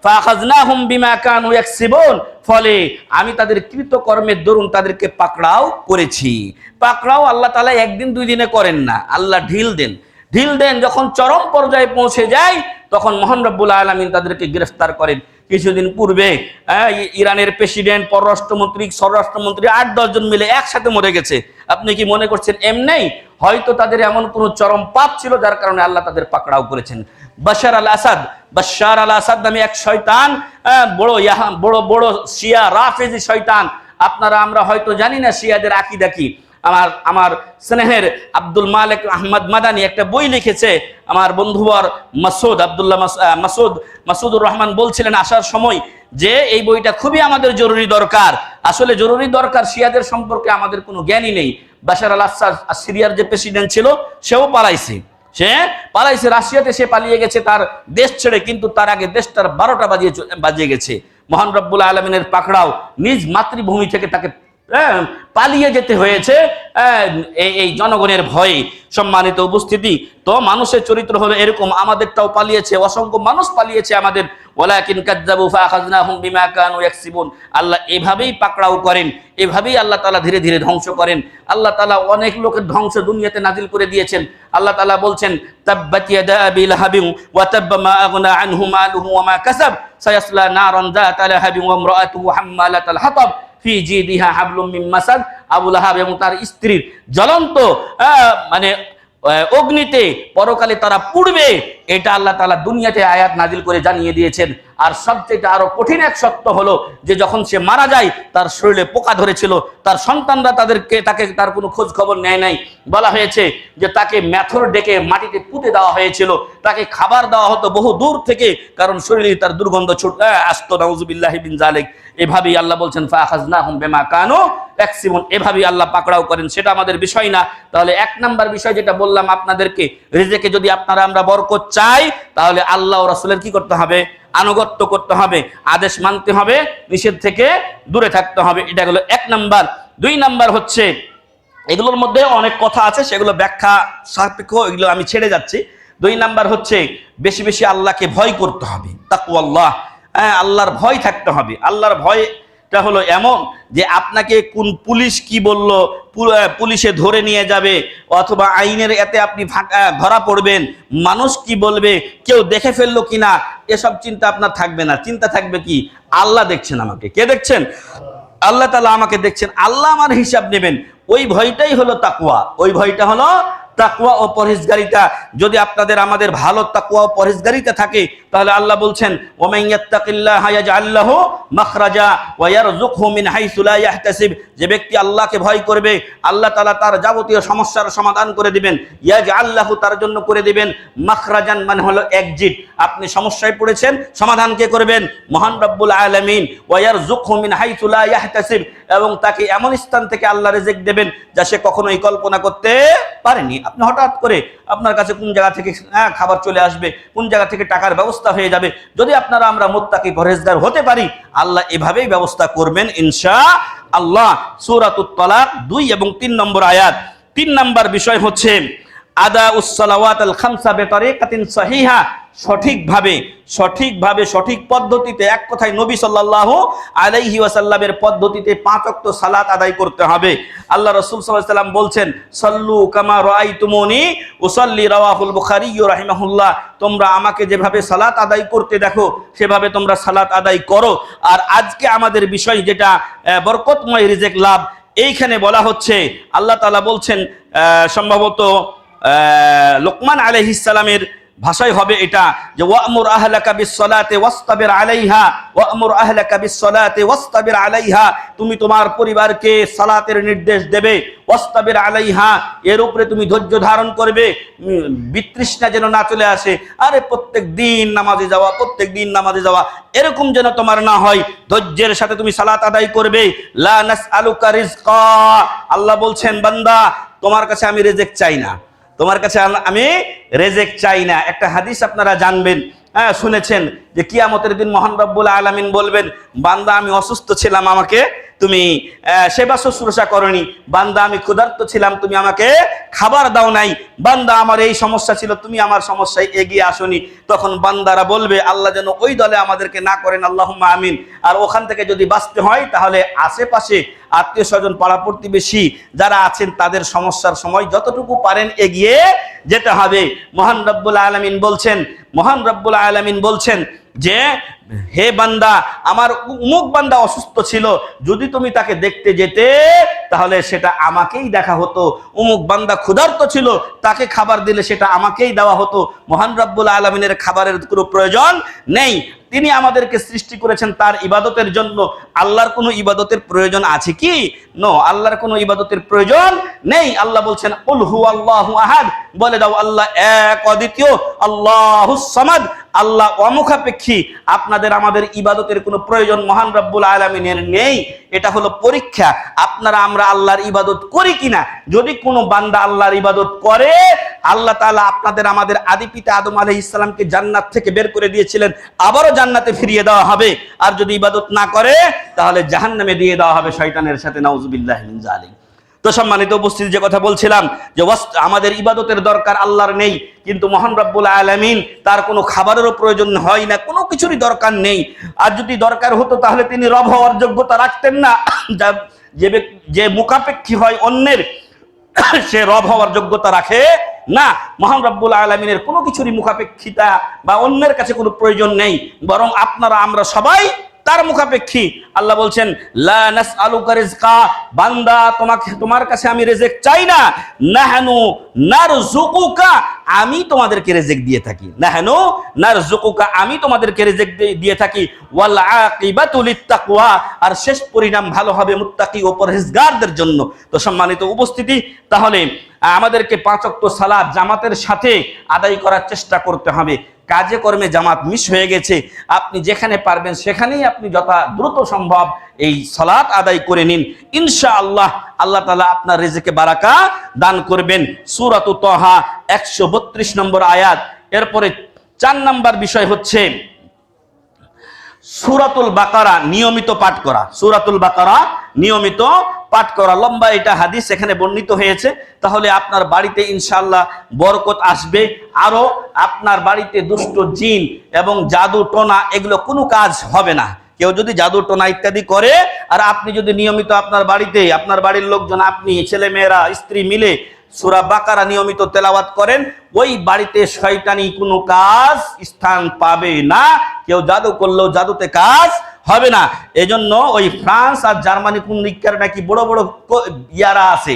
ফাআখাযনাহুম বিমা কানু ইয়াকসিবুন, ফলে আমি তাদের কৃতকর্মের দরুন তাদেরকে পাকড়াও করেছি। পাকড়াও আল্লাহ তাআলা 1 দিন 2 দিনে করেন না, আল্লাহ ঢিল দেন। যখন চরম পর্যায়ে পৌঁছে যায়, তখন মহান রব্বুল আলামিন তাদেরকে গ্রেফতার করেন। কিছুদিন পূর্বে ইরানের প্রেসিডেন্ট, পররাষ্ট্রমন্ত্রী, স্বরাষ্ট্রমন্ত্রী 8-10 জন মিলে একসাথে মরে গেছে। আপনি কি মনে করছেন এমনি? হয়তো তাদের এমন কোনো চরম পাপ ছিল যার কারণে আল্লাহ তাদের পাকড়াও করেছেন। বাশার আল আসাদ নামে এক শয়তান, বড় শিয়া রাফেজি শয়তান। আমরা হয়তো জানি না শিয়াদের আকীদা কি। আমার স্নেহের আব্দুল মালিক আহমদ মাদানী একটা বই লিখেছে। আমার বন্ধুবর মাসুদুর রহমান বলছিলেন আসার সময় যে এই বইটা খুবই আমাদের জরুরি দরকার। আসলে জরুরি দরকার, শিয়াদের সম্পর্কে আমাদের কোনো জ্ঞানই নেই। বাশার আল আসাদ সিরিয়ার যে প্রেসিডেন্ট ছিল, সেও পালাইছে রাশিয়াতে, সে পালিয়ে গেছে তার দেশ ছেড়ে, কিন্তু তার আগে দেশটার 12টা বাজিয়ে গেছে। মহান রব্বুল আলামিনের পাকড়াও নিজ মাতৃভূমি থেকে তাকে পালিয়ে যেতে হয়েছে এই জনগণের ভয়ে। সম্মানিত উপস্থিতি, তো মানুষের চরিত্র হলো এরকম, আমাদেরটাও পালিয়েছে, অসংখ্য মানুষ পালিয়েছে আমাদের। ওয়ালাকিন কাযযাবু ফাআখাযনাহুম বিমা কানু ইয়াকসিবুন। আল্লাহ এভাবেই পাকড়াও করেন, এভাবেই আল্লাহ তাআলা ধীরে ধীরে ধ্বংস করেন। আল্লাহ তাআলা অনেক লোকের ধ্বংস দুনিয়াতে নাজিল করে দিয়েছেন। আল্লাহ তাআলা বলছেন, তাব্বাত ইয়াদা আবি লাহাবিন ওয়া তাব্বা মা আগনা আনহু মালুহু ওয়া মা কাসাব সায়াসলা নারান যাতা লাহাবিন ওয়া ইমরাআতুহু হাম্মালাতাল হাতাব ফি জিদিহা হাবলুম মিন মাসাদ। আবু লাহাব এবং তার স্ত্রীর জ্বলন্ত অগ্নিতে পরকালে তারা পুড়বে, এটা আল্লাহ তাআলা দুনিয়াতে আয়াত নাজিল করে জানিয়ে দিয়েছেন। আর সবচেয়ে আরো কঠিন এক সত্য হলো যে যখন সে মারা যায়, তার শরীরে পোকা ধরেছিল, তার সন্তানরা তাকে তার কোনো খোঁজ খবর নেয় নাই। বলা হয়েছে যে তাকে মেথর ডেকে মাটিতে পুঁতে দেওয়া হয়েছিল, তাকে খাবার দেওয়া হতো বহু দূর থেকে, কারণ শরীরে তার দুর্গন্ধ আসতো। নাউজুবিল্লাহি মিন যালিক। এভাবেই আল্লাহ বলছেন ফাআখাযনাহুম বিমা কানু ইয়াকসিবুন, এভাবেই আল্লাহ পাকড়াও করেন। সেটা আমাদের বিষয় না। তাহলে 1 নাম্বার বিষয় যেটা বললাম আপনাদেরকে, রিজিকে যদি আমরা বরকত চাই, তাহলে আল্লাহ ও রাসূলের কি করতে হবে? আনুগত্য করতে হবে, আদেশ মানতে হবে, নিষেধ থেকে দূরে থাকতে হবে। এটা হলো 1 নাম্বার। 2 নাম্বার হচ্ছে, এগুলোর মধ্যে অনেক কথা আছে, সেগুলো ব্যাখ্যা সাপেক্ষ, এগুলো আমি ছেড়ে যাচ্ছি। 2 নাম্বার হচ্ছে বেশি বেশি আল্লাহকে ভয় করতে হবে, তাকওয়াল্লাহ। আল্লাহর ভয় থাকতে হবে। আল্লাহর ভয় ভয়টা হলো এমন যে আপনাকে কোন পুলিশ কি বলল, পুলিশে ধরে নিয়ে যাবে, অথবা আইনের এতে আপনি ধরা পড়বেন, মানুষ কি বলবে, কেউ দেখে ফেললো কিনা, এসব চিন্তা আপনার থাকবে না। চিন্তা থাকবে কি, আল্লাহ দেখছেন আমাকে। কে দেখছেন? আল্লাহ তাআলা আমাকে দেখছেন, আল্লাহ আমার হিসাব নেবেন। ওই ভয়টাই হলো তাকওয়া। ওই ভয়টা হলো তাকওয়া ও পরহেজগারিতা। যদি আপনাদের আমাদের ভালো তাকওয়া ও পরহেজগারিতা থাকে, তাহলে আল্লাহ বলছেন ওমান ইয়াত্তাকিল্লাহা ইয়াজআল লাহু মাখরাজা ওয়া ইয়ারযুকহু মিন হাইসু লা ইয়াহতাসিব। যে ব্যক্তি আল্লাহকে ভয় করবে, আল্লাহ তাআলা তার যাবতীয় সমস্যার সমাধান করে দিবেন। ইয়াজআল লাহু, তার জন্য করে দিবেন মাখরাজান, মানে হলো এক্সিট। আপনি সমস্যায় পড়েছেন, সমাধান কে করবেন? মহান রব্বুল আলামিন। ওয়া ইয়ারযুকহু মিন হাইসু লা ইয়াহতাসিব, এবং তাকে এমন স্থান থেকে আল্লাহ রিজিক দেবেন যা সে কখনোই কল্পনা করতে পারেনি। আপনি হঠাৎ করে আপনার কাছে কোন জায়গা থেকে খাবার চলে আসবে, কোন জায়গা থেকে টাকার ব্যবস্থা হয়ে যাবে। যদি আমরা মুত্তাকি পরহেজগার হতে পারি, আল্লাহ এভাবেই ব্যবস্থা করবেন ইনশাআল্লাহ। সূরাতুত তালাক 2 এবং 3 নম্বর আয়াত। 3 নম্বর বিষয় হচ্ছে আদাউস সালাওয়াতুল খামসা বিতরিকাতিন সহিহা। সঠিকভাবে সঠিক পদ্ধতিতে, এক কথায় নবী সাল্লাল্লাহু আলাইহি ওয়াসাল্লামের পদ্ধতিতে 5 ওয়াক্ত সালাত আদায় করতে হবে। আল্লাহ রাসূল সাল্লাল্লাহু আলাইহি ওয়াসাল্লাম বলছেন সাল্লু কামা রাআইতুমুনি উসাল্লি, রাওয়াহুল বুখারী রাহিমাহুল্লাহ। তোমরা আমাকে যেভাবে সালাত আদায় করতে দেখো, সেভাবে তোমরা সালাত আদায় করো। আর আজকে আমাদের বিষয় যেটা বরকতময় রিজিক লাভ, এইখানে বলা হচ্ছে, আল্লাহ তাআলা বলছেন, সম্ভবত লোকমান আলাইহিস সালামের ভাষায় হবে এটা, যে ওয়া'মুর আহলাকা বিস-সালাতি ওয়াসতাবির আলাইহা, ওয়া'মুর আহলাকা বিস-সালাতি ওয়াসতাবির আলাইহা। তুমি তোমার পরিবারকে সালাতের নির্দেশ দেবে, ওয়াসতাবির আলাইহা, এর উপরে তুমি ধৈর্য ধারণ করবে, বিতৃষ্ণা যেন না চলে আসে। আরে প্রত্যেক দিন নামাজে যাওয়া, এরকম যেন তোমার না হয়। ধৈর্যের সাথে তুমি সালাত আদায় করবে। লা নাসআলুকা রিজকা, আল্লাহ বলছেন বান্দা, তোমার কাছে আমি রিজিক চাই না, তোমার কাছে আমি রিজিক চাই না। একটা হাদিস আপনারা জানবেন, শুনেছেন, যে কিয়ামতের দিন মহান রব্বুল আলামিন বলবেন, বান্দা আমি অসুস্থ ছিলাম, আমাকে তুমি সেবা শুশ্রূষা করনি। বান্দা আমি ক্ষুধার্ত ছিলাম, তুমি আমাকে খাবার দাও নাই। বান্দা আমার এই সমস্যা ছিল, তুমি আমার সমস্যায় এগিয়ে আসনি। তখন বান্দারা বলবে, আল্লাহ যেন ওই দলে আমাদেরকে না করেন, আল্লাহুম্মা আমিন। আর ওখান থেকে যদি বাঁচতে হয়, তাহলে আশেপাশে আত্মীয় স্বজন, পাড়া প্রতিবেশী যারা আছেন, তাদের সমস্যার সময় যতটুকু পারেন এগিয়ে যেতে হবে। মহান রব্বুল আলামিন বলছেন যে হে বান্দা, আমার অমুক বান্দা অসুস্থ ছিল, যদি তুমি তাকে দেখতে যেতে, তাহলে সেটা আমাকেই দেখা হতো। অমুক বান্দা ক্ষুধার্ত ছিল, তাকে খাবার দিলে সেটা আমাকেই দেওয়া হতো। মহান রব্বুল আলামিনের খাবারের কোনো প্রয়োজন নেই। তিনি আমাদেরকে সৃষ্টি করেছেন তার ইবাদতের জন্য। আল্লাহর কোনো ইবাদতের প্রয়োজন আছে কি? নো, আল্লাহর কোনো ইবাদতের প্রয়োজন নেই। আল্লাহ বলছেন কুল হুয়াল্লাহু আহাদ, বলে দাও আল্লাহ এক, অদ্বিতীয়, আল্লাহুস সামাদ, আল্লাহ অমুখাপেক্ষী। আপনাদের আমাদের ইবাদতের কোনো প্রয়োজন মহান রব্বুল আলামিনের নেই। এটা হলো পরীক্ষা, আমরা আল্লাহর ইবাদত করি কিনা। যদি কোনো বান্দা আল্লাহর ইবাদত করে, আল্লাহ তাআলা আপনাদের আমাদের আদি পিতা আদম আলাইহিস সালামকে জান্নাত থেকে বের করে দিয়েছিলেন, আবারও জান্নাতে ফিরিয়ে দেওয়া হবে। আর যদি ইবাদত না করে, তাহলে জাহান্নামে দিয়ে দেওয়া হবে শয়তানের সাথে, নাউযুবিল্লাহি মিন যালিক। তো সম্মানিত উপস্থিতি, যে কথা বলছিলাম, যে আমাদের ইবাদতের দরকার আল্লাহর নেই, কিন্তু মহান রব্বুল আলামিন তার কোনো খাবারেরও প্রয়োজন হয় না, কোনো কিছুরই দরকার নেই। আর যদি দরকার হতো, তাহলে তিনি রব হওয়ার যোগ্যতা রাখতেন না। যে মুখাপেক্ষী হয় অন্যের, সে রব হওয়ার যোগ্যতা রাখে না। মহান রব্বুল আলামিনের কোনো কিছুরই মুখাপেক্ষিতা বা অন্যের কাছে কোনো প্রয়োজন নেই, বরং আমরা সবাই তার মুখাপেক্ষী। আল্লাহ বলছেন লা নাসআলুকা রিজকা, বান্দা তোমার কাছে আমি রিজিক চাই না। নাহনু নারযুকুকা, আমি তোমাদেরকে রিজিক দিয়ে থাকি। নাহনু নারযুকুকা, আমি তোমাদেরকে রিজিক দিয়ে থাকি। ওয়াল আকিবাতু লিত্তাকওয়া, আর শেষ পরিণাম ভালো হবে মুত্তাকি ও পরহেজগারদের জন্য। তো সম্মানিত উপস্থিতি, তাহলে আমাদেরকে 5 ওয়াক্ত সালাত জামাতের সাথে আদায় করার চেষ্টা করতে হবে। কাজে কর্মে জামাত মিস হয়ে গেছে, আপনি যেখানে পারবেন সেখানেই আপনি যত দ্রুত সম্ভব এই সালাত আদায় করে নিন। ইনশাআল্লাহ আল্লাহ তাআলা আপনার রিজিকে বারাকা দান করবেন। সূরাতুত তাহা 132 নম্বর আয়াত। এরপরে 4 নম্বর বিষয় হচ্ছে সূরাতুল বাকারা নিয়মিত পাঠ করা। সূরাতুল বাকারা নিয়মিত পাঠ করা, লম্বা এটা হাদিস এখানে বর্ণিত হয়েছে। তাহলে আপনার বাড়িতে ইনশাআল্লাহ বরকত আসবে। আরো আপনার বাড়িতে দুষ্ট জিন এবং জাদু টোনা এগুলো কোনো কাজ হবে না। কেউ যদি জাদু টোনা ইত্যাদি করে, আর আপনি যদি নিয়মিত আপনার বাড়িতে, আপনার বাড়ির লোকজন, আপনি, ছেলে মেয়েরা, স্ত্রী মিলে সূরা বাকারা নিয়মিত তেলাওয়াত করেন, ওই বাড়িতে শয়তানি কোনো কাজ স্থান পাবে না। কেউ জাদু করলেও জাদুতে কাজ হবে না। এজন্য ওই ফ্রান্স আর জার্মানি কোন দিককার নাকি বড় বড় ইয়ারা আছে,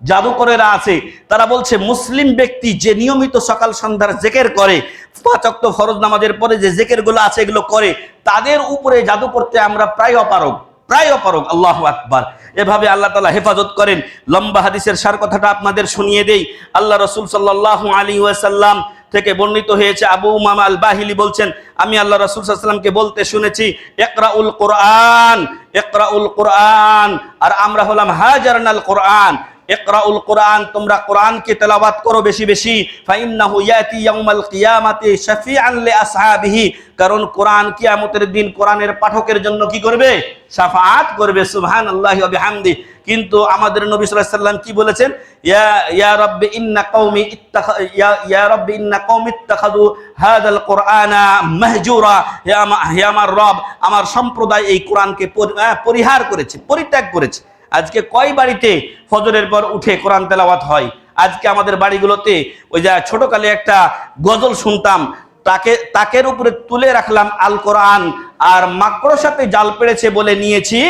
জাদুকরেরা আছে, তারা বলছে মুসলিম ব্যক্তি যে নিয়মিত সকাল সন্ধ্যার জিকির করে, 5 ওয়াক্ত ফরজ নামাজের পরে যে জিকিরগুলো আছে এগুলো করে, তাদের উপরে জাদু করতে আমরা প্রায় অপারগ। আল্লাহু আকবার। এভাবে আল্লাহ তাআলা হেফাজত করেন। লম্বা হাদিসের সার কথাটা আপনাদের শুনিয়ে দেই। আল্লাহ রাসূল সাল্লাল্লাহু আলাইহি ওয়াসাল্লাম থেকে বর্ণিত হয়েছে, আবু উমামা আল বাহিলি বলছেন, আমি আল্লাহ রাসূল সাল্লাল্লাহু আলাইহি ওয়াসাল্লামকে বলতে শুনেছি, ইকরাউল কুরআন, ইকরাউল কুরআন। আর আমরা হলাম হাজারনাল কুরআন। ইকরাউল কুরআন, তোমরা কোরআনকে তেলাওয়াত করো বেশি বেশি। ফাইন্নাহু ইয়াতি ইয়াউমাল কিয়ামাতি শাফিআন লিআসহাবিহি, কারণ কোরআন কিয়ামতের দিন কোরআনের পাঠকের জন্য কি করবে? শাফাআত করবে। সুবহানাল্লাহি ওয়া বিহামদি। কিন্তু আমাদের নবী সাল্লাল্লাহু আলাইহি ওয়াসাল্লাম কি বলেছেন? ইয়া রাব্বি ইন্না কওমি ইয়া রাব্বি ইন্না কওমি ইত্তাখাযু হাযাল কুরআনা মাহজুরা। হে আমার রব, আমার সম্প্রদায় এই কোরআনকে পরিহার করেছে, পরিত্যাগ করেছে। আজকে কয় বাড়িতে ফজরের পর উঠে কোরআন তেলাওয়াত হয়? আজকে আমাদের বাড়িগুলোতে ওই যে ছোটকালে একটা গজল শুনতাম, তাকের উপরে তুলে রাখলাম আল কোরআন, আর মাকড়সাতে জাল পেড়েছে বলে নিয়েছি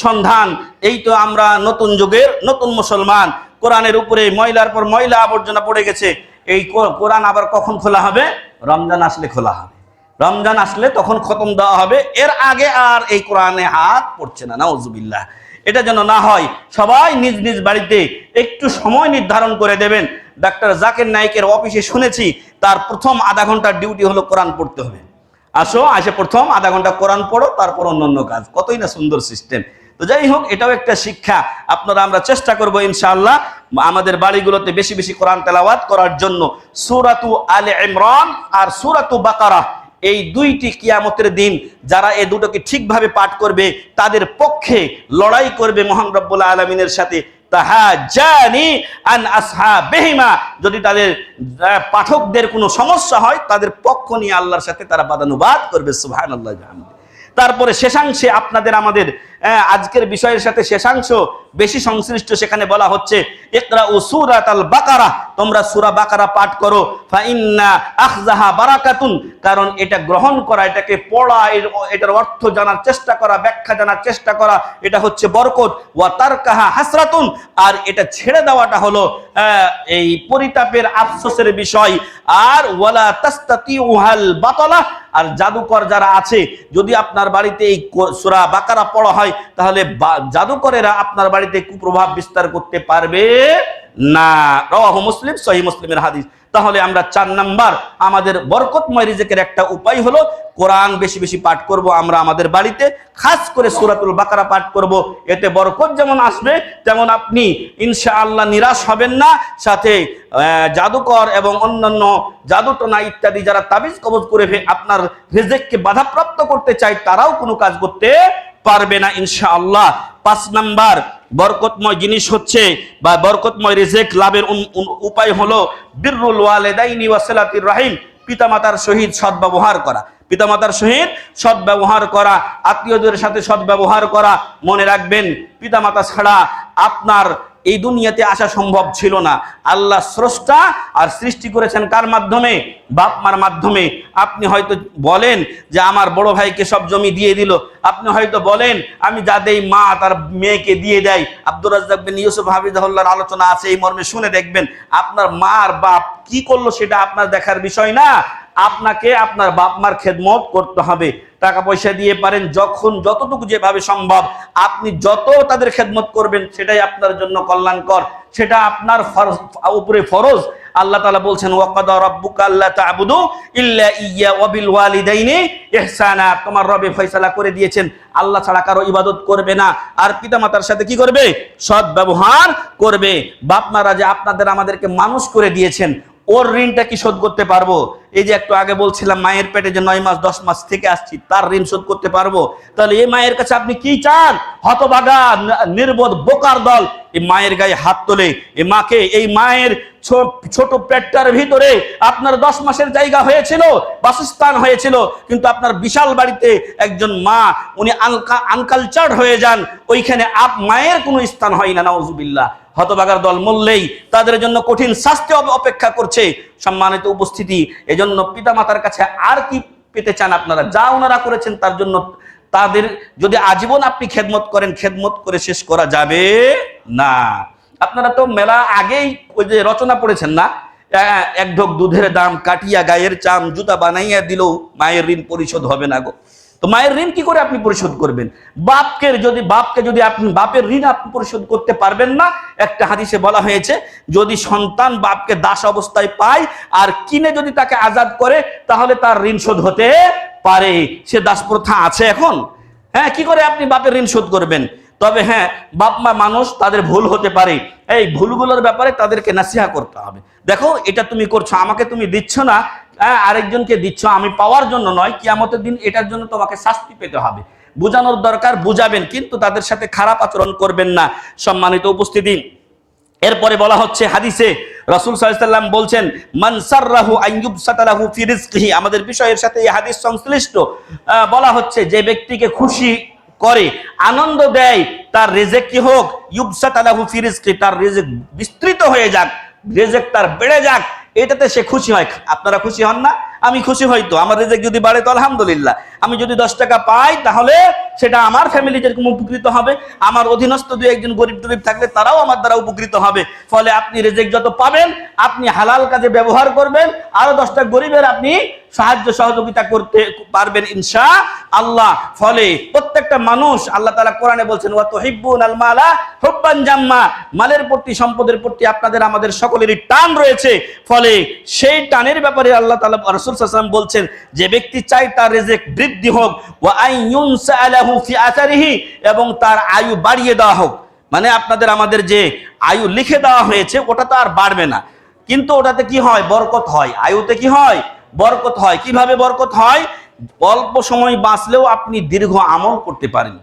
সন্ধান। এই তো আমরা নতুন যুগের নতুন মুসলমান। কোরআনের উপরে ময়লার পর ময়লা আবর্জনা পড়ে গেছে। এই কোরআন আবার কখন খোলা হবে? রমজান আসলে খোলা হবে। রমজান আসলে তখন খতম দেওয়া হবে। এর আগে আর এই কোরআনে হাত পড়ছে না। নাউজুবিল্লাহ। এটা যেন না হয়, সবাই নিজ নিজ বাড়িতে একটু সময় নির্ধারণ করে দেবেন। ডাক্তার জাকির নাইকের অফিসে শুনেছি তার প্রথম আধা ঘন্টার ডিউটি হলো কোরআন পড়তে হবে। আসে প্রথম আধা ঘন্টা কোরআন পড়ো, তারপর অন্যান্য কাজ। কতই না সুন্দর সিস্টেম। তো যাই হোক, এটাও একটা শিক্ষা। আপনারা, আমরা চেষ্টা করবো ইনশাআল্লাহ আমাদের বাড়িগুলোতে বেশি বেশি কোরআন তেলাওয়াত করার জন্য। সূরাতু আলে ইমরান আর সূরাতু বাকারা, এই দুইটি কিয়ামতের দিন যারা এই দুটোকে ঠিকভাবে পাঠ করবে তাদের পক্ষে লড়াই করবে মহান রব্বুল আলামিনের সাথে। তাহাজ্জানি আন আসহাবিহিমা, যদি তাদের পাঠকদের কোনো সমস্যা হয় তাদের পক্ষ নিয়ে আল্লাহর সাথে তারা বাদানুবাদ করবে। সুবহানাল্লাহ। তারপরে শেষাংশে আপনাদের আমাদের আজকের বিষয়ের সাথে শেষাংশ বেশি সংশ্লিষ্ট। সেখানে বলা হচ্ছে ইকরাউ সূরাতাল বাকারা, তোমরা সূরা বাকারা পাঠ করো। ফাইন্না আখযাহা বারাকাতুন, কারণ এটা গ্রহণ করা, এটাকে পড়া, এটার অর্থ জানার চেষ্টা করা, ব্যাখ্যা জানার চেষ্টা করা, এটা হচ্ছে বরকত। ওয়া তারকাহা হাসরাতুন, আর এটা ছেড়ে দেওয়াটা হলো এই পরিতাপের আফসোসের বিষয়। আর ওয়ালা তাস্তাতিউহাল বাতালা, আর জাদুকর যারা আছে, যদি আপনার বাড়িতে এই সূরা বাকারা পড়া হয় তাহলে জাদুকরেরা আপনার বাড়িতে কুপ্রভাব বিস্তার করতে পারবে না। রাওয়াহু মুসলিম, সহিহ মুসলিমের হাদিস। তাহলে আমরা 4 নাম্বার আমাদের বরকতময় রিজিকের একটা উপায় হলো কোরআন বেশি বেশি পাঠ করব আমরা আমাদের বাড়িতে, খাস করে সূরাতুল বাকারা পাঠ করব। এতে বরকত যেমন আসবে তেমন আপনি ইনশাআল্লাহ নিরাশ হবেন না। সাথে জাদুকর এবং অন্যান্য জাদুটনা ইত্যাদি যারা তাবিজ কবজ করে আপনার রিজিককে বাধাপ্রাপ্ত করতে চায় তারাও কোনো কাজ করতে পারবে না ইনশাআল্লাহ। 5 নাম্বার বরকতময় জিনিস হচ্ছে বা বরকতময় রিজিক লাভের উপায় হলো বিররুল ওয়ালিদাইনি ওয়া সিলাতির রাহিম, পিতামাতার সহিত সদ্ব্যবহার করা। পিতামাতার সহিত সদ্ব্যবহার করা, আত্মীয়দের সাথে সদ্ব্যবহার করা। মনে রাখবেন, পিতামাতা ছাড়া আপনার এই দুনিয়াতে আসা সম্ভব ছিল না। আল্লাহ স্রষ্টা, আর সৃষ্টি করেছেন কার মাধ্যমে? বাপ মার মাধ্যমে। আপনি হয়তো বলেন যে আমার বড় ভাইকে সব জমি দিয়ে দিল, আপনি হয়তো বলেন আমি যা দেই মা তার মেয়েকে দিয়ে দেয়। আব্দুর রাজ্জাক বিন ইউসুফ হাফিজাহুল্লাহর আলোচনা আছে এই মর্মে, শুনে দেখবেন। আপনার মা আর বাপ কি করলো সেটা আপনার দেখার বিষয় না। আপনাকে আপনার বাপ মার খেদমত করতে হবে। টাকা পয়সা দিয়ে পারেন, যখন যতটুকু যেভাবে সম্ভব আপনি যত তাদের খেদমত করবেন সেটাই আপনার জন্য কল্যাণকর, সেটা আপনার উপরে ফরজ। আল্লাহ তাআলা বলছেন ওয়াকাদা রাব্বুকা আল্লা তা'বুদু ইল্লা ইয়্যা ওয়া বিল ওয়ালিদাইনি ইহসানা, তোমার রবে ফয়সালা করে দিয়েছেন আল্লাহ ছাড়া কারো ইবাদত করবে না, আর পিতামাতার সাথে কি করবে? সৎ ব্যবহার করবে। বাপ মারা যে আপনাদের আমাদেরকে মানুষ করে দিয়েছেন, ওর ঋণটা কি শোধ করতে পারবো? এই যে একটু আগে বলছিলাম মায়ের পেটে যে 9 মাস 10 মাস থেকে আসছি, তার ঋণ শোধ করতে পারবো? তাহলে এই মায়ের কাছে আপনি কি চান? হতভাগা নির্বোধ বোকার দল, এই মায়ের গায়ে হাত তোলে, এই মাকে, এই মায়ের ছোট পেটটার ভিতরে আপনার 10 মাসের জায়গা হয়েছিল, বাসস্থান হয়েছিল, কিন্তু আপনার বিশাল বাড়িতে একজন মা উনি আনকালচার্ড হয়ে যান, ওইখানে মায়ের কোনো স্থান হয় না। নাউজুবিল্লাহ। হতভাগার দল মরলেই তাদের জন্য কঠিন শাস্তি অপেক্ষা করছে। সম্মানিত উপস্থিতি, এজন্য পিতামাতার কাছে আর কি পেতে চান আপনারা? যা ওনারা করেছেন তার জন্য তাদের যদি আজীবন আপনি খেদমত করেন, খেদমত করে শেষ করা যাবে না। আপনারা তো মেলা আগেই ওই যে রচনা পড়েছেন না, এক ঢোক দুধের দাম কাটিয়া গায়ের চাম, জুতা বানাইয়া দিলেও মায়ের ঋণ পরিশোধ হবে না গো। তো মায়ের ঋণ কি করে আপনি পরিশোধ করবেন? বাপকে যদি আপনি বাপের ঋণ আপনি পরিশোধ করতে পারবেন না, একটা হাদিসে বলা হয়েছে যদি সন্তান বাপকে দাস অবস্থায় পায় আর কিনে যদি তাকে আজাদ করে তাহলে তার ঋণ শোধ হতে পারে। সে দাস প্রথা আছে এখন। হ্যাঁ, কি করে আপনি বাপের ঋণ শোধ করবেন? তবে হ্যাঁ, বাপ মা মানুষ, তাদের ভুল হতে পারে। এই ভুলগুলোর ব্যাপারে তাদেরকে নাসিহা করতে হবে। দেখো, এটা তুমি করছো, আমাকে তুমি দিচ্ছ না, আরেকজনকে দিচ্ছ, আমি পাওয়ার জন্য নয়, কিয়ামতের দিন এটার জন্য তোমাকে শাস্তি পেতে হবে। বুঝানোর দরকার, বুঝাবেন, কিন্তু তাদের সাথে খারাপ আচরণ করবেন না। সম্মানিত উপস্থিতি, এরপরে বলা হচ্ছে হাদিসে রাসূল সাল্লাল্লাহু আলাইহি ওয়াসাল্লাম বলছেন, মান সাররাহু আন ইউবসাতা লাহু ফি রিজকিহি। আমাদের বিষয়ের সাথে এই হাদিস সংশ্লিষ্ট। বলা হচ্ছে যে ব্যক্তিকে খুশি করে, আনন্দ দেয়, তার রিজিক কি হোক, ইউবসাতা লাহু ফি রিজকি, তার রিজিক বিস্তৃত হয়ে যাক, রিজিক তার বেড়ে যাক, এটাতে সে খুশি হয়। আপনারা খুশি হন না? আমি খুশি হই তো, আমার রিজিক যদি বাড়ে তো আলহামদুলিল্লাহ। আমি যদি 10 টাকা পাই তাহলে সেটা আমার ফ্যামিলি যেরকম উপকৃত হবে, আমার অধীনস্থ দুই একজন গরিব টরিব থাকলে তারাও আমার দ্বারা উপকৃত হবে। ফলে আপনি রিজিক যত পাবেন আপনি হালাল কাজে ব্যবহার করবেন, আরো 10টা গরিবের আপনি সাহায্য সহযোগিতা করতে পারবেন ইনশাআল্লাহ। ফলে প্রত্যেকটা মানুষ, আল্লাহ তাআলা কোরআনে বলছেন, ওয়া তুহিব্বুনাল মালা হুব্বান জাম্মা, মালের প্রতি, সম্পদের প্রতি আপনাদের আমাদের সকলেরই টান রয়েছে। ফলে সেই টানের ব্যাপারে আল্লাহ তাআলা, রাসূল সাল্লাল্লাহু আলাইহি ওয়াসাল্লাম বলছেন যে ব্যক্তি চাই তার রিজিক বৃদ্ধি হোক, ওয়া আইয়ুনসালাহু ফি আসারিহি, এবং তার আয়ু বাড়িয়ে দেওয়া হোক। মানে আপনাদের আমাদের যে আয়ু লিখে দেওয়া হয়েছে ওটা তো আর বাড়বে না, কিন্তু ওটাতে কি হয়, বরকত হয়। আয়ুতে কি হয়, বরকত হয়। কিভাবে বরকত হয়? অল্প সময় বাঁচলেও আপনি দীর্ঘ আমল করতে পারেন।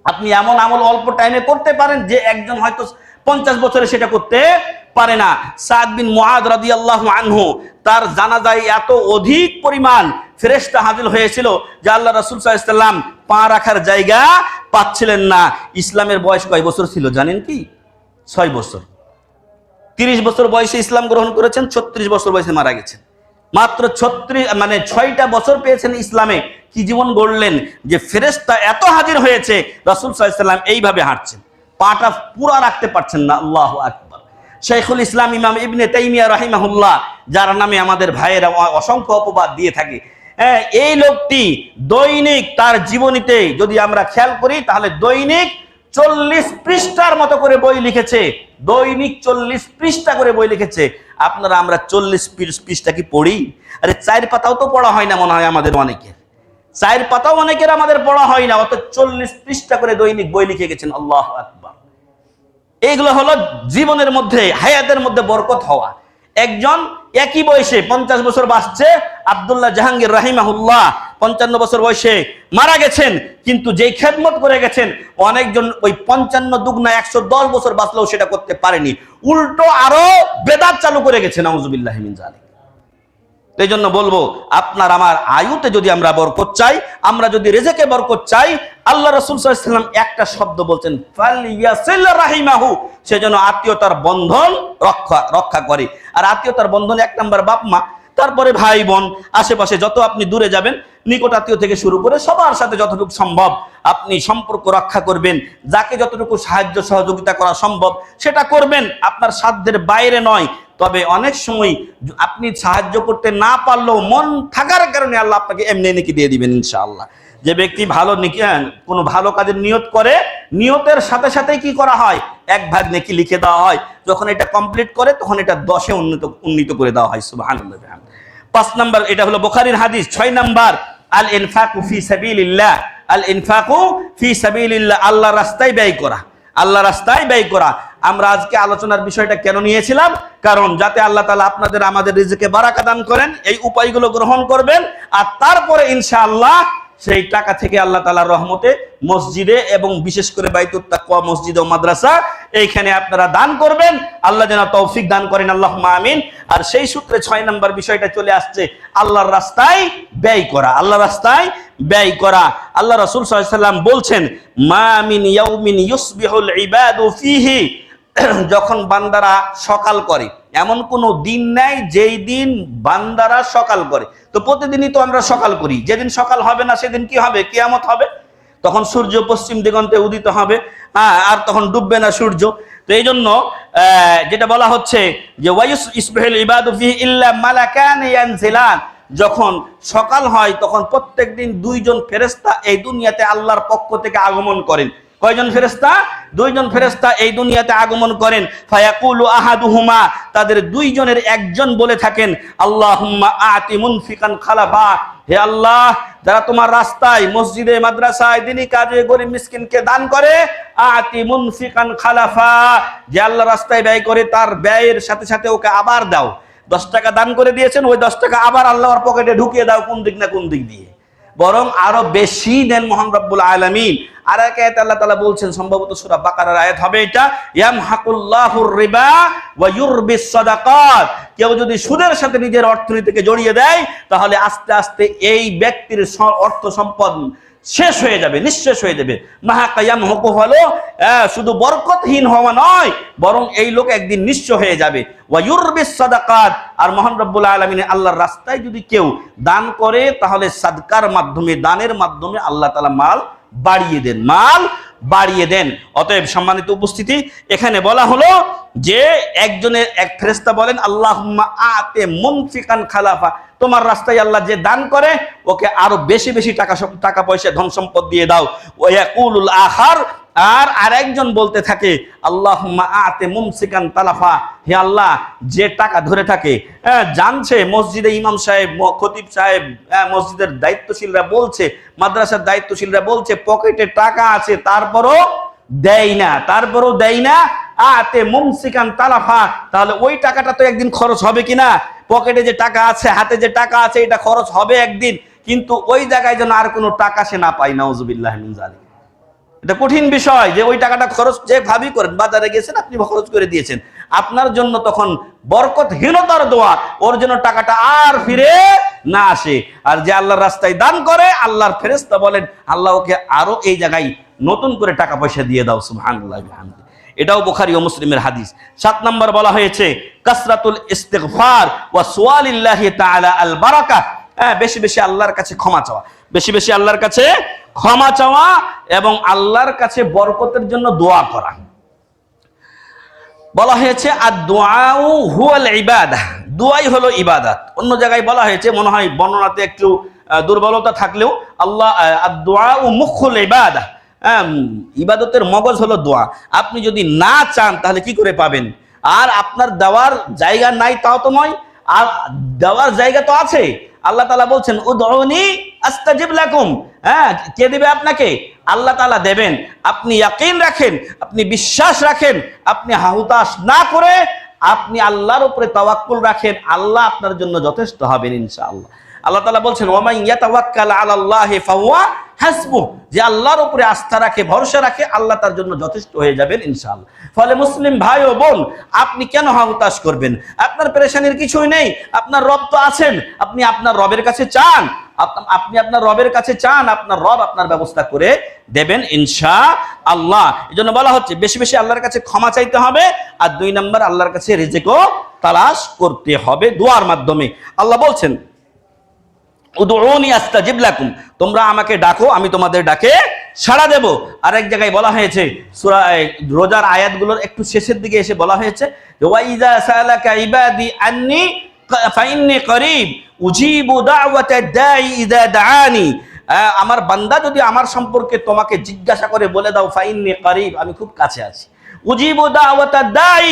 আপনি এমন আমল অল্প টাইমে করতে পারেন যে একজন হয়তো 50 বছরে সেটা করতে পারে না। সাদ বিন মুআদ রাদিয়াল্লাহু আনহু, তার জানাজায় এত অধিক পরিমাণ ফেরেশতা হাজির হয়েছিল যে আল্লাহ রাসূল সাল্লাল্লাহু আলাইহি ওয়াসাল্লাম পা রাখার জায়গা পাচ্ছিলেন না। ইসলামের বয়স কয় বছর ছিল জানেন কি? 6 বছর। 30 বছর বয়সে ইসলাম গ্রহণ করেছেন, 36 বছর বয়সে মারা গেছেন। মাত্র 6টা বছর পেয়েছেন ইসলামে। কি জীবন গড়লেন যে ফেরেশতা এত হাজির হয়েছে, রাসূল সাল্লাল্লাহু আলাইহি ওয়াসাল্লাম এইভাবে হাঁটছেন, পাটা পুরা রাখতে পারছেন না। আল্লাহু আকবার। শাইখুল ইসলাম ইমাম ইবনে তাইমিয়া রাহিমাহুল্লাহ, যার নামে আমাদের ভাইয়েরা অসংখ্য অপবাদ দিয়ে থাকে, এই লোকটি দৈনিক তার জীবনীতে যদি আমরা খেয়াল করি তাহলে দৈনিক 40 পৃষ্ঠার মতো করে বই লিখেছে। দৈনিক 40 পৃষ্ঠা করে বই লিখেছে। আপনারা আমরা 40 পৃষ্ঠা কি পড়ি? আরে 4 পাতাও তো পড়া হয় না মনে হয় আমাদের অনেকের। 4 পাতাও অনেকের আমাদের পড়া হয় না, অত 40 পৃষ্ঠা করে দৈনিক বই লিখে গেছেন। আল্লাহু আকবার। এইগুলো হলো জীবনের মধ্যে, হায়াতের মধ্যে বরকত হওয়া। একজন একই বয়সে 50 বছর বাঁচছে, আব্দুল্লাহ জাহাঙ্গীর রাহিমাহুল্লাহ 55 বছর বয়সে মারা গেছেন, কিন্তু যেই খেদমত করে গেছেন অনেকজন ওই 55 দুগুণা 110 বছর বাঁচলেও সেটা করতে পারেনি, উল্টো আরো বেদাত চালু করে গেছেন। নাউজুবিল্লাহি মিন যালিক। এই জন্য বলবো, আপনার আমার আয়ুতে যদি আমরা বরকত চাই, আমরা যদি রিজিকে বরকত চাই, আল্লাহ রাসূল সাল্লাল্লাহু আলাইহি ওয়াসাল্লাম একটা শব্দ বলছেন, ফালইয়াসিল রাহিমাহু, সেজন্য আত্মীয়তার বন্ধন রক্ষা করে। আর আত্মীয়তার বন্ধন 1 নাম্বার বাপ মা, তারপরে ভাই বোন, আশেপাশে যত আপনি দূরে যাবেন, নিকট আত্মীয় থেকে শুরু করে সবার সাথে যতটুকু সম্ভব আপনি সম্পর্ক রক্ষা করবেন। যাকে যতটুকু সাহায্য সহযোগিতা করা সম্ভব সেটা করবেন, আপনার সাধ্যের বাইরে নয়। তবে অনেক সময় আপনি সাহায্য করতে না পারলেও মন থাকার কারণে আল্লাহ আপনাকে এমনি নেকি দিয়ে দিবেন ইনশাআল্লাহ। যে ব্যক্তি ভালো নেকি, কোনো ভালো কাজের নিয়ত করে, নিয়তের সাথে সাথে কি করা হয়, 1 ভাগ নেকি লিখে দেওয়া হয়। যখন এটা কমপ্লিট করে তখন এটা 10-এ উন্নীত করে দেওয়া হয়। সুবহানাল্লাহ। 5 নাম্বার, এটা হলো বুখারীর হাদিস। 6 নাম্বার, আল ইনফাকু ফি সাবিলিল্লাহ। আল ইনফাকু ফি সাবিলিল্লাহ, আল্লাহর রাস্তায় ব্যয় করা। আল্লাহ রাস্তায় ব্যয় করা। আমরা আজকে আলোচনার বিষয়টা কেন নিয়েছিলাম? কারণ যাতে আল্লাহ তাআলা আপনাদের আমাদের রিজিকে বারাকা দান করেন, এই উপায়গুলো গ্রহণ করবেন, আর তারপরে ইনশাআল্লাহ সেই টাকা থেকে আল্লাহ তাআলার রহমতে মসজিদে এবং বিশেষ করে বাইতুত তাকওয়া মসজিদ ও মাদ্রাসা এইখানে আপনারা দান করবেন। আল্লাহ যেন তৌফিক দান করেন, আল্লাহুম্মা আমিন। আর সেই সূত্রে 6 নম্বর বিষয়টা চলে আসছে আল্লাহর রাস্তায় ব্যয় করা। আল্লাহর রাস্তায় ব্যয় করা। আল্লাহ রাসূল সাল্লাল্লাহু আলাইহি ওয়াসাল্লাম বলছেন, মা মিন ইয়াউমিন ইউসবিহুল ইবাদু ফিহি, যখন বান্দারা সকাল করে, এমন কোন দিন নাই যেই দিন বান্দারা সকাল করে। তো প্রতিদিনই তো আমরা সকাল করি, যেদিন সকাল হবে না সেদিন কি হবে? কিয়ামত হবে। তখন সূর্য পশ্চিম দিগন্তে উদিত হবে, আর তখন ডুববে না সূর্য। তো এই জন্য যেটা বলা হচ্ছে যে ওয়ায়ুস ইসবিহুল ইবাদু ফিহি ইল্লা মালাকান ইয়ানজিলান, যখন সকাল হয় তখন প্রত্যেকদিন 2 জন ফেরেশতা এই দুনিয়াতে আল্লাহর পক্ষ থেকে আগমন করেন। কয়জন ফেরেশতা? 2 জন ফেরেশতা এই দুনিয়াতে আগমন করেন। ফায়াকুলু আহাদুহুমা, তাদের 2 জনের একজন বলে থাকেন, আল্লাহুম্মা আতি মুনফিকান খালাফা, হে আল্লাহ, যারা তোমার রাস্তায় মসজিদে মাদ্রাসায় দ্বীনি কাজে গরিব মিসকিনকে দান করে, আতি মুনফিকান খালাফা, যে আল্লাহ রাস্তায় ব্যয় করে তার ব্যয়ের সাথে সাথে ওকে আবার দাও। 10 টাকা দান করে দিয়েছেন, ওই 10 টাকা আবার আল্লাহর পকেটে ঢুকিয়ে দাও, কোন দিক না কোন দিক দিয়ে, বরং আরো বেশি দেন মহান রব্বুল আলামিন। আর এক আয়াতে আল্লাহ তাআলা বলছেন, সম্ভবত সূরা বাকারার আয়াত হবে এটা, ইয়ামহাকুল্লাহুর রিবা ওয়া ইউরবিস সাদাকাত, কেউ যদি সুদের সাথে নিজের অর্থনীতিকে জড়িয়ে দেয় তাহলে আস্তে আস্তে এই ব্যক্তির অর্থ সম্পদ শেষ হয়ে যাবে, নিঃশেষ হয়ে যাবে। মাহাকায়ামহুকু হলো শুধু বরকতহীন হওয়া নয়, বরং এই লোক একদিন নিঃস্ব হয়ে যাবে। ওয়া ইউরবিস সাদাকাত, আর মহান রব্বুল আলামিন আল্লাহর রাস্তায় যদি কেউ দান করে তাহলে সাদকার মাধ্যমে, দানের মাধ্যমে আল্লাহ তাআলা মাল বাড়িয়ে দেন, মাল বাড়িয়ে দেন। অতএব সম্মানিত উপস্থিতি, এখানে বলা হলো যে একজনের এক ফেরেশতা বলেন, আল্লাহুম্মা আতে মুনফিকান খালাফা, তোমার রাস্তায় আল্লাহ যে দান করে ওকে আরো বেশি বেশি টাকা পয়সা ধন সম্পদ দিয়ে দাও। ওয়া ইয়াকুলুল আখার, আর আরেকজন বলতে থাকে, আল্লাহুম্মা আতে মুমসিকান তালাফা, হে আল্লাহ, যে টাকা ধরে থাকে, জানছে মসজিদে ইমাম সাহেব, খতিব সাহেব, মসজিদের দায়িত্বশীলরা বলছে, মাদ্রাসার দায়িত্বশীলরা বলছে পকেটে টাকা আছে, তারপরও দেয় না, আতে মুমসিকান তালাফা, তাহলে ওই টাকাটা তো একদিন খরচ হবে কিনা? পকেটে যে টাকা আছে, হাতে যে টাকা আছে, এটা খরচ হবে একদিন, কিন্তু ওই জায়গায় যেন আর কোনো টাকা সে না পায়। নাউজুবিল্লাহ মিন যালিক। এটা কঠিন বিষয় যে ওই টাকাটা খরচ যে ভাবি করেন, বাজারে গেছেন আপনি খরচ করে দিয়েছেন, আপনার জন্য তখন বরকতহীনতার দোয়া, ওর জন্য টাকাটা আর ফিরে না আসে। আর যে আল্লাহর রাস্তায় দান করে, আল্লাহর ফেরেশতা বলেন, আল্লাহ ওকে আরো এই জায়গায় নতুন করে টাকা পয়সা দিয়ে দাও। সুবহানাল্লাহ বিহামদি। এটাও বুখারী ও মুসলিমের হাদিস। 7 নম্বর বলা হয়েছে কাসরাতুল ইস্তিগফার ওয়া সুআলিল্লাহি তাআলা আল বারাকা, বেশি বেশি আল্লাহর কাছে ক্ষমা চাওয়া, বেশি বেশি আল্লাহর কাছে ক্ষমা চাওয়া এবং আল্লাহর কাছে বরকতের জন্য দোয়া করা। বলা হয়েছে আদ-দুআউ হুয়াল ইবাদাহ, দোয়াই হলো ইবাদত। অন্য জায়গায় বলা হয়েছে, মনে হয় বর্ণনাতে একটু দুর্বলতা থাকলেও, আল্লাহ আদ-দুআউ মুখুল ইবাদাহ, ইবাদতের মগজ হলো দোয়া। আপনি যদি না চান তাহলে কি করে পাবেন? আর আপনার দেওয়ার জায়গা নাই তাও তো নয়, আর দেওয়ার জায়গা তো আছে। আল্লাহ তাআলা বলছেন, উদউনি আস্তাজিব লাকুম, কে দিবে আপনাকে? আল্লাহ তাআলা দেবেন। আপনি ইয়াকিন রাখেন, আপনি বিশ্বাস রাখেন, আপনি হাহুতাশ না করে আপনি আল্লাহর উপরে তাওয়াক্কুল রাখেন, আল্লাহ আপনার জন্য যথেষ্ট হবেন ইনশাআল্লাহ। আল্লাহ তাআলা বলছেন, ওয়া মান ইয়াতাওয়াক্কাল আলাল্লাহি ফাহুয়া হাসবুহ, যে আল্লাহর উপরে আস্থা রাখে, ভরসা রাখে, আল্লাহ তার জন্য যথেষ্ট হয়ে যাবেন ইনশাআল্লাহ। ফলে মুসলিম ভাই ও বোন, আপনি কেন হতাশ করবেন? আপনার পেরেশানির কিছুই নেই, আপনার রব তো আছেন। আপনি আপনার রবের কাছে চান, আপনার রবের কাছে চান, আপনার রব আপনার ব্যবস্থা করে দেবেন ইনশাআল্লাহ। এজন্য বলা হচ্ছে বেশি বেশি আল্লাহর কাছে ক্ষমা চাইতে হবে। আর 2 নম্বর, আল্লাহর কাছে রিজিকও তালাশ করতে হবে দোয়ার মাধ্যমে। আল্লাহ বলছেন, উদউনি আস্তাজিব লাকুম, তোমরা আমাকে ডাকো, আমি তোমাদের ডাকে সাড়া দেব। আরেক জায়গায় বলা হয়েছে, সূরা রোজার আয়াতগুলোর একটু শেষের দিকে এসে বলা হয়েছে, ওয়া ইযা সালাকা ইবাদি আন্নী ফাইন্নী করিব উজিবু দাওয়াতাদ দাঈ ইযা দাআনি, আমার বান্দা যদি আমার সম্পর্কে তোমাকে জিজ্ঞাসা করে বলে দাও, ফাইন্নী করিব, আমি খুব কাছে আছি। উজিবু দাওয়াতাদ দাঈ,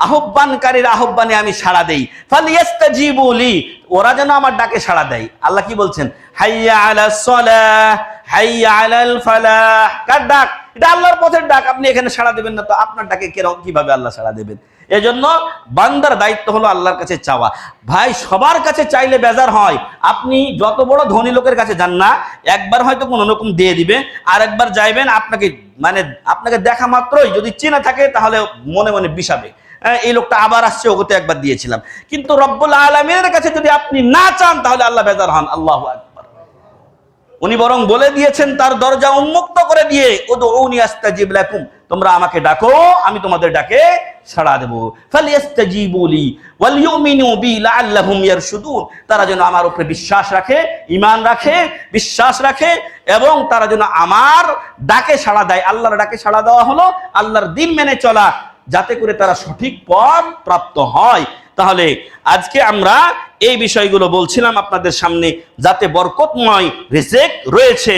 আহ্বানকারীর আহ্বানে আমি সাড়া দেই। ফালিয়াস্তাজিবু লি, ওরা যেন আমার ডাকে সাড়া দেয়। আল্লাহ কি বলছেন? হাইয়া আলাস সালাহ হাইয়া আলাল ফালাহ, কার ডাক? এটা আল্লাহর পথের ডাক। আপনি এখানে সাড়া দেবেন না তো আপনার ডাকে কিভাবে আল্লাহ সাড়া দেবেন? এজন্য বান্দার দায়িত্ব হলো আল্লাহর কাছে চাওয়া। ভাই সবার কাছে চাইলে বেজার হয়। আপনি যত বড় ধনী লোকের কাছে যান না, একবার হয়তো কোনো রকম দিয়ে দিবে, আর একবার যাইবেন আপনাকে দেখা মাত্রই যদি চেনা থাকে তাহলে মনে মনে বিষাবে, এই লোকটা আবার আসছে, ওকে তো একবার দিয়েছিলাম। কিন্তু রব্বুল আলামিনের কাছে যদি আপনি না চান তাহলে আল্লাহ বেজার হন। আল্লাহু আকবার। উনি বরং বলে দিয়েছেন তার দরজা উন্মুক্ত করে দিয়ে, উদউনি আস্তাজিব লাকুম, তোমরা আমাকে ডাকো আমি তোমাদের ডাকে সাড়া দেব। ফালিয়াস্তাজিবু লি ওয়াল ইউমিনু বি লাআল্লাহুম ইয়ারশুদুন, তারা যেন আমার উপরে বিশ্বাস রাখে, ঈমান রাখে, বিশ্বাস রাখে, এবং তারা যেন আমার ডাকে সাড়া দেয়। আল্লাহর ডাকে সাড়া দেওয়া হলো আল্লাহর দ্বীন মেনে চলা, যাতে করে তারা সঠিক পথ প্রাপ্ত হয়। তাহলে আজকে আমরা এই বিষয়গুলো বলছিলাম আপনাদের সামনে, যাতে বরকতময় রিজিক রয়েছে।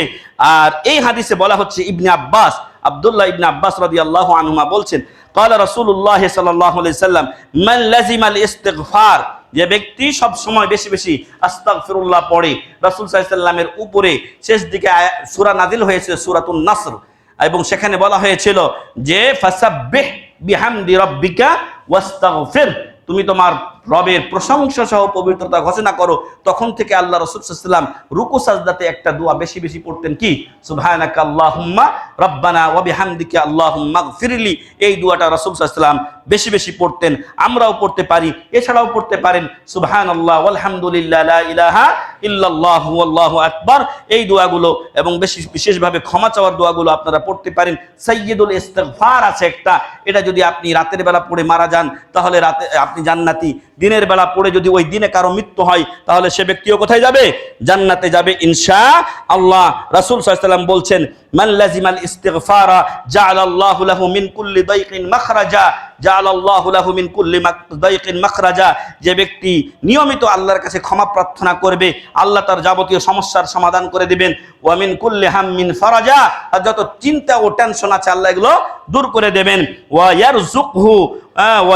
আর এই হাদিসে বলা হচ্ছে, ইবনে আব্বাস, আব্দুল্লাহ ইবনে আব্বাস রাদিয়াল্লাহু আনহুমা বলছেন, ক্বালা রাসূলুল্লাহ সাল্লাল্লাহু আলাইহি সাল্লাম, মান লাজিমাল ইস্তিগফার, যে ব্যক্তি সব সময় বেশি বেশি আস্তাগফিরুল্লাহ পড়ে। রাসূল সাল্লাল্লাহু আলাইহি সাল্লামের উপরে শেষ দিকে সূরা নাজিল হয়েছে, সূরাতুন নাসর, এবং সেখানে বলা হয়েছিল যে ফাসাব্বিহ বিহামদি রাব্বিকা ওয়াস্তাগফির, তুমি তোমার রবের প্রশংসা সহ পবিত্রতা ঘোষণা করো। তখন থেকে আল্লাহ রাসূল সাল্লাল্লাহু আলাইহি ওয়াসাল্লাম রুকু সাজদাতে একটা দোয়া বেশি বেশি পড়তেন, কি সুবহানাকা আল্লাহুম্মা রাব্বানা ওয়া বিহামদিকা আল্লাহুম্মা গফিরলি। এই দোয়াটা রাসূল সাল্লাল্লাহু আলাইহি ওয়াসাল্লাম বেশি বেশি পড়তেন, আমরাও পড়তে পারি। এছাড়াও পড়তে পারেন সুবহানাল্লাহ ওয়ালহামদুলিল্লাহ লা ইলাহা ইল্লাল্লাহু আল্লাহু আকবার, এই দোয়াগুলো, এবং বিশেষভাবে ক্ষমা চাওয়ার দোয়াগুলো আপনারা পড়তে পারেন। সাইয়্যিদুল ইস্তিগফার আছে একটা, এটা যদি আপনি রাতের বেলা পড়ে মারা যান তাহলে রাতে আপনি জান্নাতি। দিনের বেলা পড়ে যদি ওই দিনে কারো মৃত্যু হয় তাহলে সে ব্যক্তিও কোথায় যাবে? জান্নাতে যাবে ইনশাআল্লাহ। রাসূল সাল্লাল্লাহু আলাইহি ওয়াসাল্লাম বলছেন, মান লাজিমাল ইস্তিগফারা জাআলাল্লাহু লাহু মিন কুল্লি দাইকিন মাখরাজা, জাআলাল্লাহু লাহু মিন কুল্লি দাইকিন মাখরাজা, যে ব্যক্তি নিয়মিত আল্লাহর কাছে ক্ষমা প্রার্থনা করবে আল্লাহ তার যাবতীয় সমস্যার সমাধান করে দিবেন। ওয়া মিন কুল্লি হাম্মিন ফারাজা, আর যত চিন্তা ও টেনশন আছে আল্লাহ এগুলো দূর করে দেবেন। ওয়া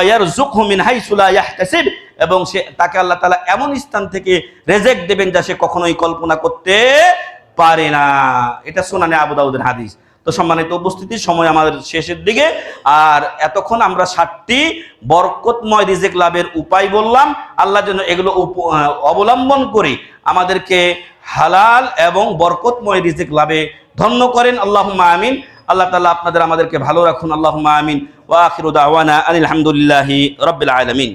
ইয়ারযুকহু মিন হাইসু লা ইয়াহতাসিব, এবং সে তাকে আল্লাহ তাআলা এমন স্থান থেকে রিজিক দেবেন যা সে কখনোই কল্পনা করতে পারে না। এটা সুনানে আবু দাউদের হাদিস। তো সম্মানিত উপস্থিতি, সময় আমাদের শেষের দিকে, আর এতক্ষণ আমরা 7টি বরকতময় রিজিক লাভের উপায় বললাম। আল্লাহ যেন এগুলো অবলম্বন করে আমাদেরকে হালাল এবং বরকতময় রিজিক লাভে ধন্য করেন। আল্লাহুম্মা আমিন। আল্লাহ তাআলা আপনাদের আমাদেরকে ভালো রাখুন। আল্লাহুম্মা আমিন। ওয়া আখিরু দাওয়ানা আনিল হামদুলিল্লাহি রাব্বিল আলামিন।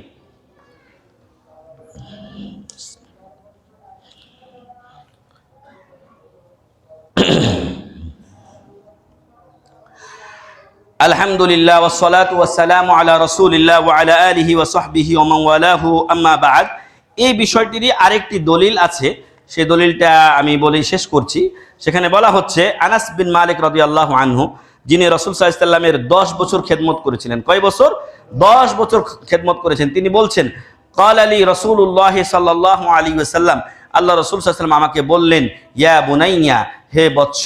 আলহামদুলিল্লাহ ওয়াসসালাতু ওয়াসসালামু আলা রাসূলিল্লাহ ওয়া আলা আলিহি ওয়া সাহবিহি ওয়া মান ওয়ালাহু, আম্মা বা'দ। এই বিষয়টিরই আরেকটি দলিল আছে, সেই দলিলটা আমি বলেই শেষ করছি। সেখানে বলা হচ্ছে, আনাস বিন মালিক রাদিয়াল্লাহু আনহু, যিনি রাসূল সাল্লাল্লাহু আলাইহি ওয়াসাল্লামের 10 বছর খেদমত করেছিলেন। কয় বছর? 10 বছর খেদমত করেছেন। তিনি বলছেন, ক্বালা লি রাসূলুল্লাহ সাল্লাল্লাহু আলাইহি ওয়াসাল্লাম, আল্লাহ রাসূল সাল্লাল্লাহু আলাইহি ওয়াসাল্লাম আমাকে বললেন, ইয়া বুনাইয়া, হে বৎস,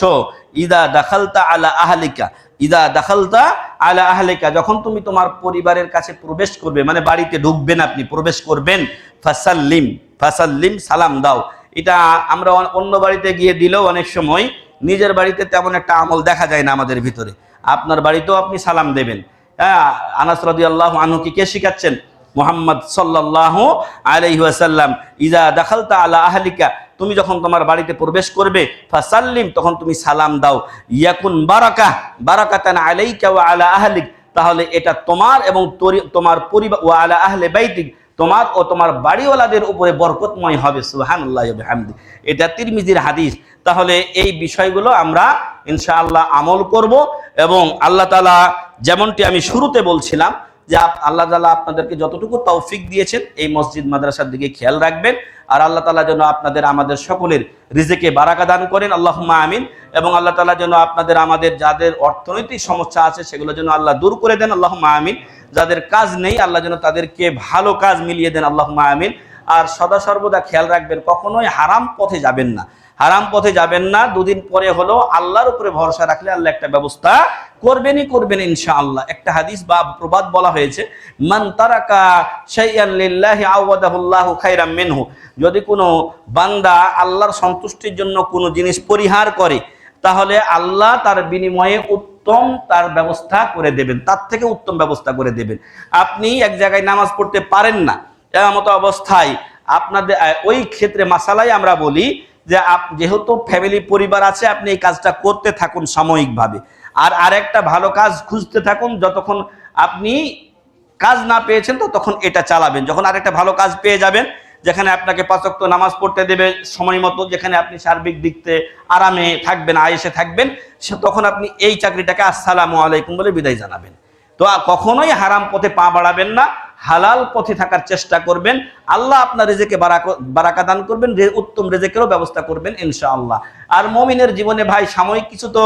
ইদা দাখালতা আলা আহলিকা, ইদা দাখালতা আলা আহলিকা, যখন তুমি তোমার পরিবারের কাছে প্রবেশ করবে, মানে বাড়িতে ঢুকবেন, আপনি প্রবেশ করবেন, ফাসাল্লিম, ফাসাল্লিম, সালাম দাও। এটা আমরা অন্য বাড়িতে গিয়ে দিলেও অনেক সময় নিজের বাড়িতে তেমন একটা আমল দেখা যায় না আমাদের ভিতরে। আপনার বাড়িতেও আপনি সালাম দেবেন। হ্যাঁ, আনাস রাদিয়াল্লাহু আনহু কি কে শিখাচ্ছেন? মুহাম্মদ সাল্লাল্লাহু আলাইহি ওয়াসাল্লাম, ইদা দাখালতা আলা আহলিকা, তুমি যখন তোমার বাড়িতে প্রবেশ করবে, ফাসাল্লিম, তখন তুমি সালাম দাও। ইয়াকুন বারাকাহ, বারাকাতান আলাইকা ওয়া আলা আহলিক, তাহলে এটা তোমার এবং তোমার পরিবার, ওয়া আলা আহলি বাইতিক, তোমার ও তোমার বাড়িওয়ালাদের উপরে বরকতময় হবে। সুবহানাল্লাহি ওয়া বিহামদি। এটা তিরমিজির হাদিস। তাহলে এই বিষয়গুলো আমরা ইনশাআল্লাহ আমল করব, এবং আল্লাহ তাআলা, যেমনটি আমি শুরুতে বলছিলাম যে আল্লাহ তাআলা আপনাদেরকে যতটুকু তৌফিক দিয়েছেন এই মসজিদ মাদ্রাসার দিকে খেয়াল রাখবেন, আর আল্লাহ তাআলা যেন আপনাদের আমাদের সকলের রিজিকে বারাকা দান করেন। আল্লাহুম্মা আমিন। এবং আল্লাহ তাআলা যেন আপনাদের আমাদের যাদের অর্থনৈতিক সমস্যা আছে সেগুলো যেন আল্লাহ দূর করে দেন। আল্লাহুম্মা আমিন। যাদের কাজ নেই আল্লাহ যেন তাদেরকে ভালো কাজ মিলিয়ে দেন। আল্লাহুম্মা আমিন। আর সদা সর্বদা খেয়াল রাখবেন, কখনোই হারাম পথে যাবেন না, হারাম পথে যাবেন না। দুদিন পরে হলো আল্লাহর উপরে ভরসা রাখলে আল্লাহ একটা ব্যবস্থা করবেন ইনশাআল্লাহ। একটা হাদিস বা প্রবাদ বলা হয়েছে, মান তারাকা শাইআন লিল্লাহি আওয়াদাহুল্লাহু খায়রাম মিনহু, যদি কোনো বান্দা আল্লাহর সন্তুষ্টির জন্য কোনো জিনিস পরিহার করে তাহলে আল্লাহ তার বিনিময়ে উত্তম উত্তম তার ব্যবস্থা করে দেবেন, তার থেকে উত্তম ব্যবস্থা করে দেবেন। আপনি এক জায়গায় নামাজ পড়তে পারেন না, এমন মতো অবস্থায় আপনাদের ওই ক্ষেত্রে মাসালাই আমরা বলি যে যেহেতু ফ্যামিলি পরিবার আছে, আপনি এই কাজটা করতে থাকুন সাময়িকভাবে, আর আরেকটা ভালো কাজ খুঁজতে থাকুন। যতক্ষণ আপনি কাজ না পেয়েছেন ততক্ষণ এটা চালাবেন। যখন আরেকটা ভালো কাজ পেয়ে যাবেন, যেখানে আপনাকে 5 ওয়াক্ত নামাজ পড়তে দেবে সময় মতো, যেখানে আপনি সার্বিক দিক থেকে আরামে থাকবেন, আয়েশে থাকবেন, তখন আপনি এই চাকরিটাকে আসসালামু আলাইকুম বলে বিদায় জানাবেন। তো কখনোই হারাম পথে পা বাড়াবেন না, হালাল পথে থাকার চেষ্টা করবেন। আল্লাহ আপনার রিজেকে বারাকা দান করবেন, উত্তম রিজেকেরও ব্যবস্থা করবেন ইনশাআল্লাহ। আর মুমিনের জীবনে ভাই সাময়িক কিছু তো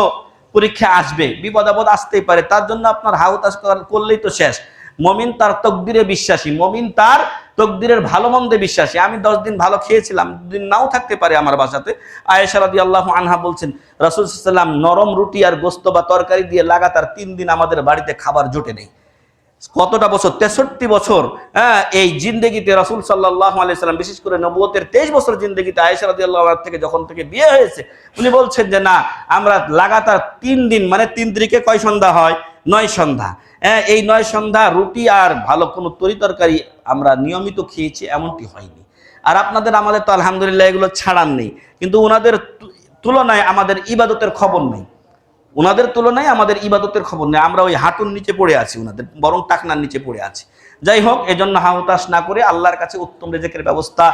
পরীক্ষা আসবে, বিপদ আপদ আসতেই পারে, তার জন্য আপনার হাউতাস করলেই তো শেষ। মুমিন তার তকদিরে বিশ্বাসী, মুমিন তার তকদিরের ভালো মন্দে বিশ্বাসী। আমি 10 দিন ভালো খেয়েছিলাম, 2 দিন নাও থাকতে পারে আমার বাসাতে। আয়েশা রাদিয়াল্লাহু আনহা বলছেন, রাসূল সাল্লাল্লাহু আলাইহি ওয়াসাল্লাম নরম রুটি আর গোশত বা তরকারি দিয়ে লাগাতার 3 দিন আমাদের বাড়িতে খাবার জোটে নেই। কতটা বছর, 63 বছর এই জিন্দেগিতে রাসূল সাল্লাল্লাহু আলাইহি সাল্লাম, বিশেষ করে নবুয়তের 23 বছর জিন্দেগিতে আয়েশা রাদিয়াল্লাহু আনহা থেকে যখন থেকে বিয়ে হয়েছে, উনি বলছেন যে না, আমরা লাগাতার 3 দিন, মানে 3 তারিখে কয় সন্ধ্যা হয়, 9 সন্ধ্যা, এই 9 সন্ধ্যা রুটি আর ভালো কোনো তরি তরকারি আমরা নিয়মিত খেয়েছি, এমনটি হয়নি। আর আমাদের তো আলহামদুলিল্লাহ এগুলো ছাড়ান নেই, কিন্তু ওনাদের তুলনায় আমাদের ইবাদতের খবর নেই, ওনাদের তুলনায় আমাদের ইবাদতের খবর নেই। আমরা ওই হাঁটুর নিচে পড়ে আছি, ওনাদের বরং টাকনার নিচে পড়ে আছি। যাই হোক, এজন্য হাহুতাশ না করে আল্লাহর কাছে উত্তম রিজেকের ব্যবস্থা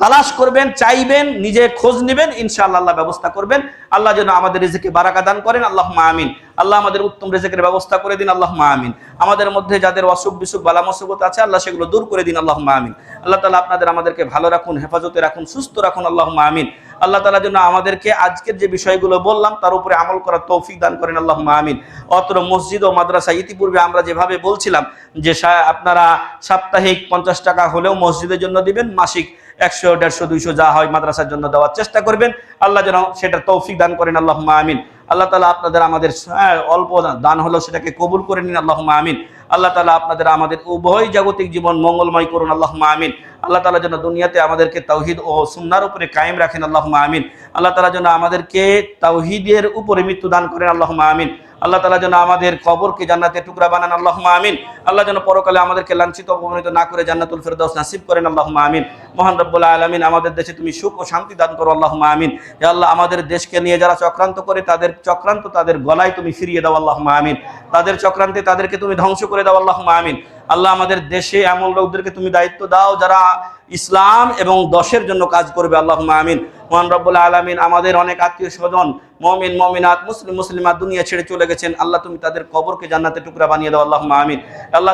তালাশ করবেন, চাইবেন, নিজে খোঁজ নেবেন, ইনশাআল্লাহ আল্লাহ ব্যবস্থা করবেন। আল্লাহ যেন আমাদের রিজেকে বারাকা দান করেন, আল্লাহুম্মা আমিন। আল্লাহ আমাদের উত্তম রিজেকের ব্যবস্থা করে দিন, আল্লাহুম্মা আমিন। আমাদের মধ্যে যাদের অসুখ বিসুখ বালা মুসিবত আছে, আল্লাহ সেগুলো দূর করে দিন, আল্লাহুম্মা আমিন। আল্লাহ তাআলা আমাদেরকে ভালো রাখুন, হেফাজতে রাখুন, সুস্থ রাখুন, আল্লাহুম্মা আমিন। আল্লাহ তাআলা যেন আমাদেরকে আজকের যে বিষয়গুলো বললাম তার উপরে আমল করার তৌফিক দান করেন, আল্লাহুম্মা আমিন। অত্র মসজিদ ও মাদ্রাসা ইতিপূর্বে আমরা যেভাবে বলছিলাম যে আপনারা সাপ্তাহিক 50 টাকা হলেও মসজিদের জন্য দিবেন, মাসিক 100, 150, 200 যা হয় মাদ্রাসার জন্য দেওয়ার চেষ্টা করবেন। আল্লাহ যেন সেটার তৌফিক দান করেন, আল্লাহুম্মা আমিন। আল্লাহ তাআলা আমাদের অল্প দান হলো সেটাকে কবুল করে নিন, আল্লাহুম্মা আমিন। আল্লাহ তাআলা আমাদের উভয় জাগতিক জীবন মঙ্গলময় করুন, আল্লাহুম্মা আমিন। আল্লাহ তাআলা যেন দুনিয়াতে আমাদেরকে তাওহীদ ও সুন্নাহর উপরে কায়েম রাখেন, আল্লাহুম্মা আমিন। আল্লাহ তাআলা যেন আমাদেরকে তাওহীদের উপরে মৃত্যু দান করেন, আল্লাহুম্মা আমিন। আল্লাহ তাআলা যেন আমাদের কবরকে জান্নাতের টুকরা বানান, আল্লাহুম্মা আমিন। আল্লাহ যেন পরকালে আমাদেরকে লাঞ্ছিত অপমানিত না করে জান্নাতুল ফেরদাউস নসিব করেন, আল্লাহুম্মা আমিন। মহান রব্বুল আলামিন, আমাদের দেশে তুমি সুখ ও শান্তি দান করো, আল্লাহুম্মা আমিন। হে আল্লাহ, আমাদের দেশকে নিয়ে যারা চক্রান্ত করে তাদের গলায় তুমি ফিরিয়ে দাও, আল্লাহুম্মা আমিন। তাদের চক্রান্তে তাদেরকে তুমি ধ্বংস করে দাও, আল্লাহুম্মা আমিন। আল্লাহ, আমাদের দেশে এমন লোকদেরকে তুমি দায়িত্ব দাও যারা ইসলাম এবং দশের জন্য কাজ করবে, আল্লাহুম্মা আমিন। মহান রব্বুল আলামিন, আমাদের অনেক আত্মীয় স্বজন মুমিন মুমিনাত মুসলিমাত দুনিয়া ছেড়ে চলে গেছেন, আল্লাহ তুমি তাদের কবরকে জান্নাতের টুকরা বানিয়ে দাও, আল্লাহুম্মা আমিন। আল্লাহ,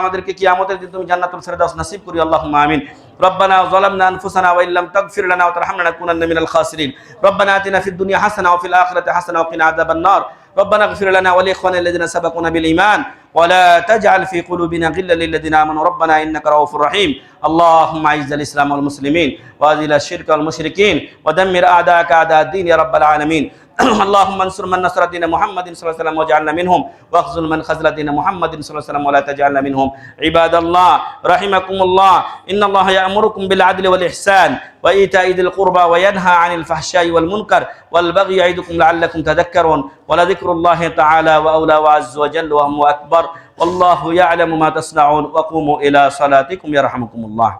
আমাদেরকে কিয়ামতের দিন তুমি জান্নাতুল ফেরদাউস নসিব করি, আল্লাহুম্মা আমিন। রব্বানা যালামনা আনফুসানা ওয়া ইল্লাম তাগফির লানা ওয়া তারহামনা লানাকুনান্না মিনাল খাসিরিন। রব্বানা আতিনা ফিদ দুনিয়া হাসানাহ ওয়া ফিল আখিরাতি হাসানাহ ওয়া কিনা আযাবান নার। ربنا اغفر لنا ولإخواننا الذين سبقونا بالإيمان ولا تجعل في قلوبنا غلا للذين آمنوا ربنا إنك رؤوف رحيم. اللهم أعز الإسلام والمسلمين وأذل الشرك والمشركين ودمر أعداءك أعداء الدين يا رب العالمين. اللهم انصر من نصر دين محمد صلى الله عليه وسلم واجعلنا منهم واخذل من خذل دين محمد صلى الله عليه وسلم ولا تجعلنا منهم. عباد الله رحمكم الله، إن الله يأمركم بالعدل والإحسان وإيتاء ذي القربى وينهى عن الفحشاء والمنكر والبغي يعظكم لعلكم تذكرون. ولذكر الله تعالى وأولى وعز وجل وهم أكبر والله يعلم ما تصنعون. وقوموا إلى صلاتكم يرحمكم الله.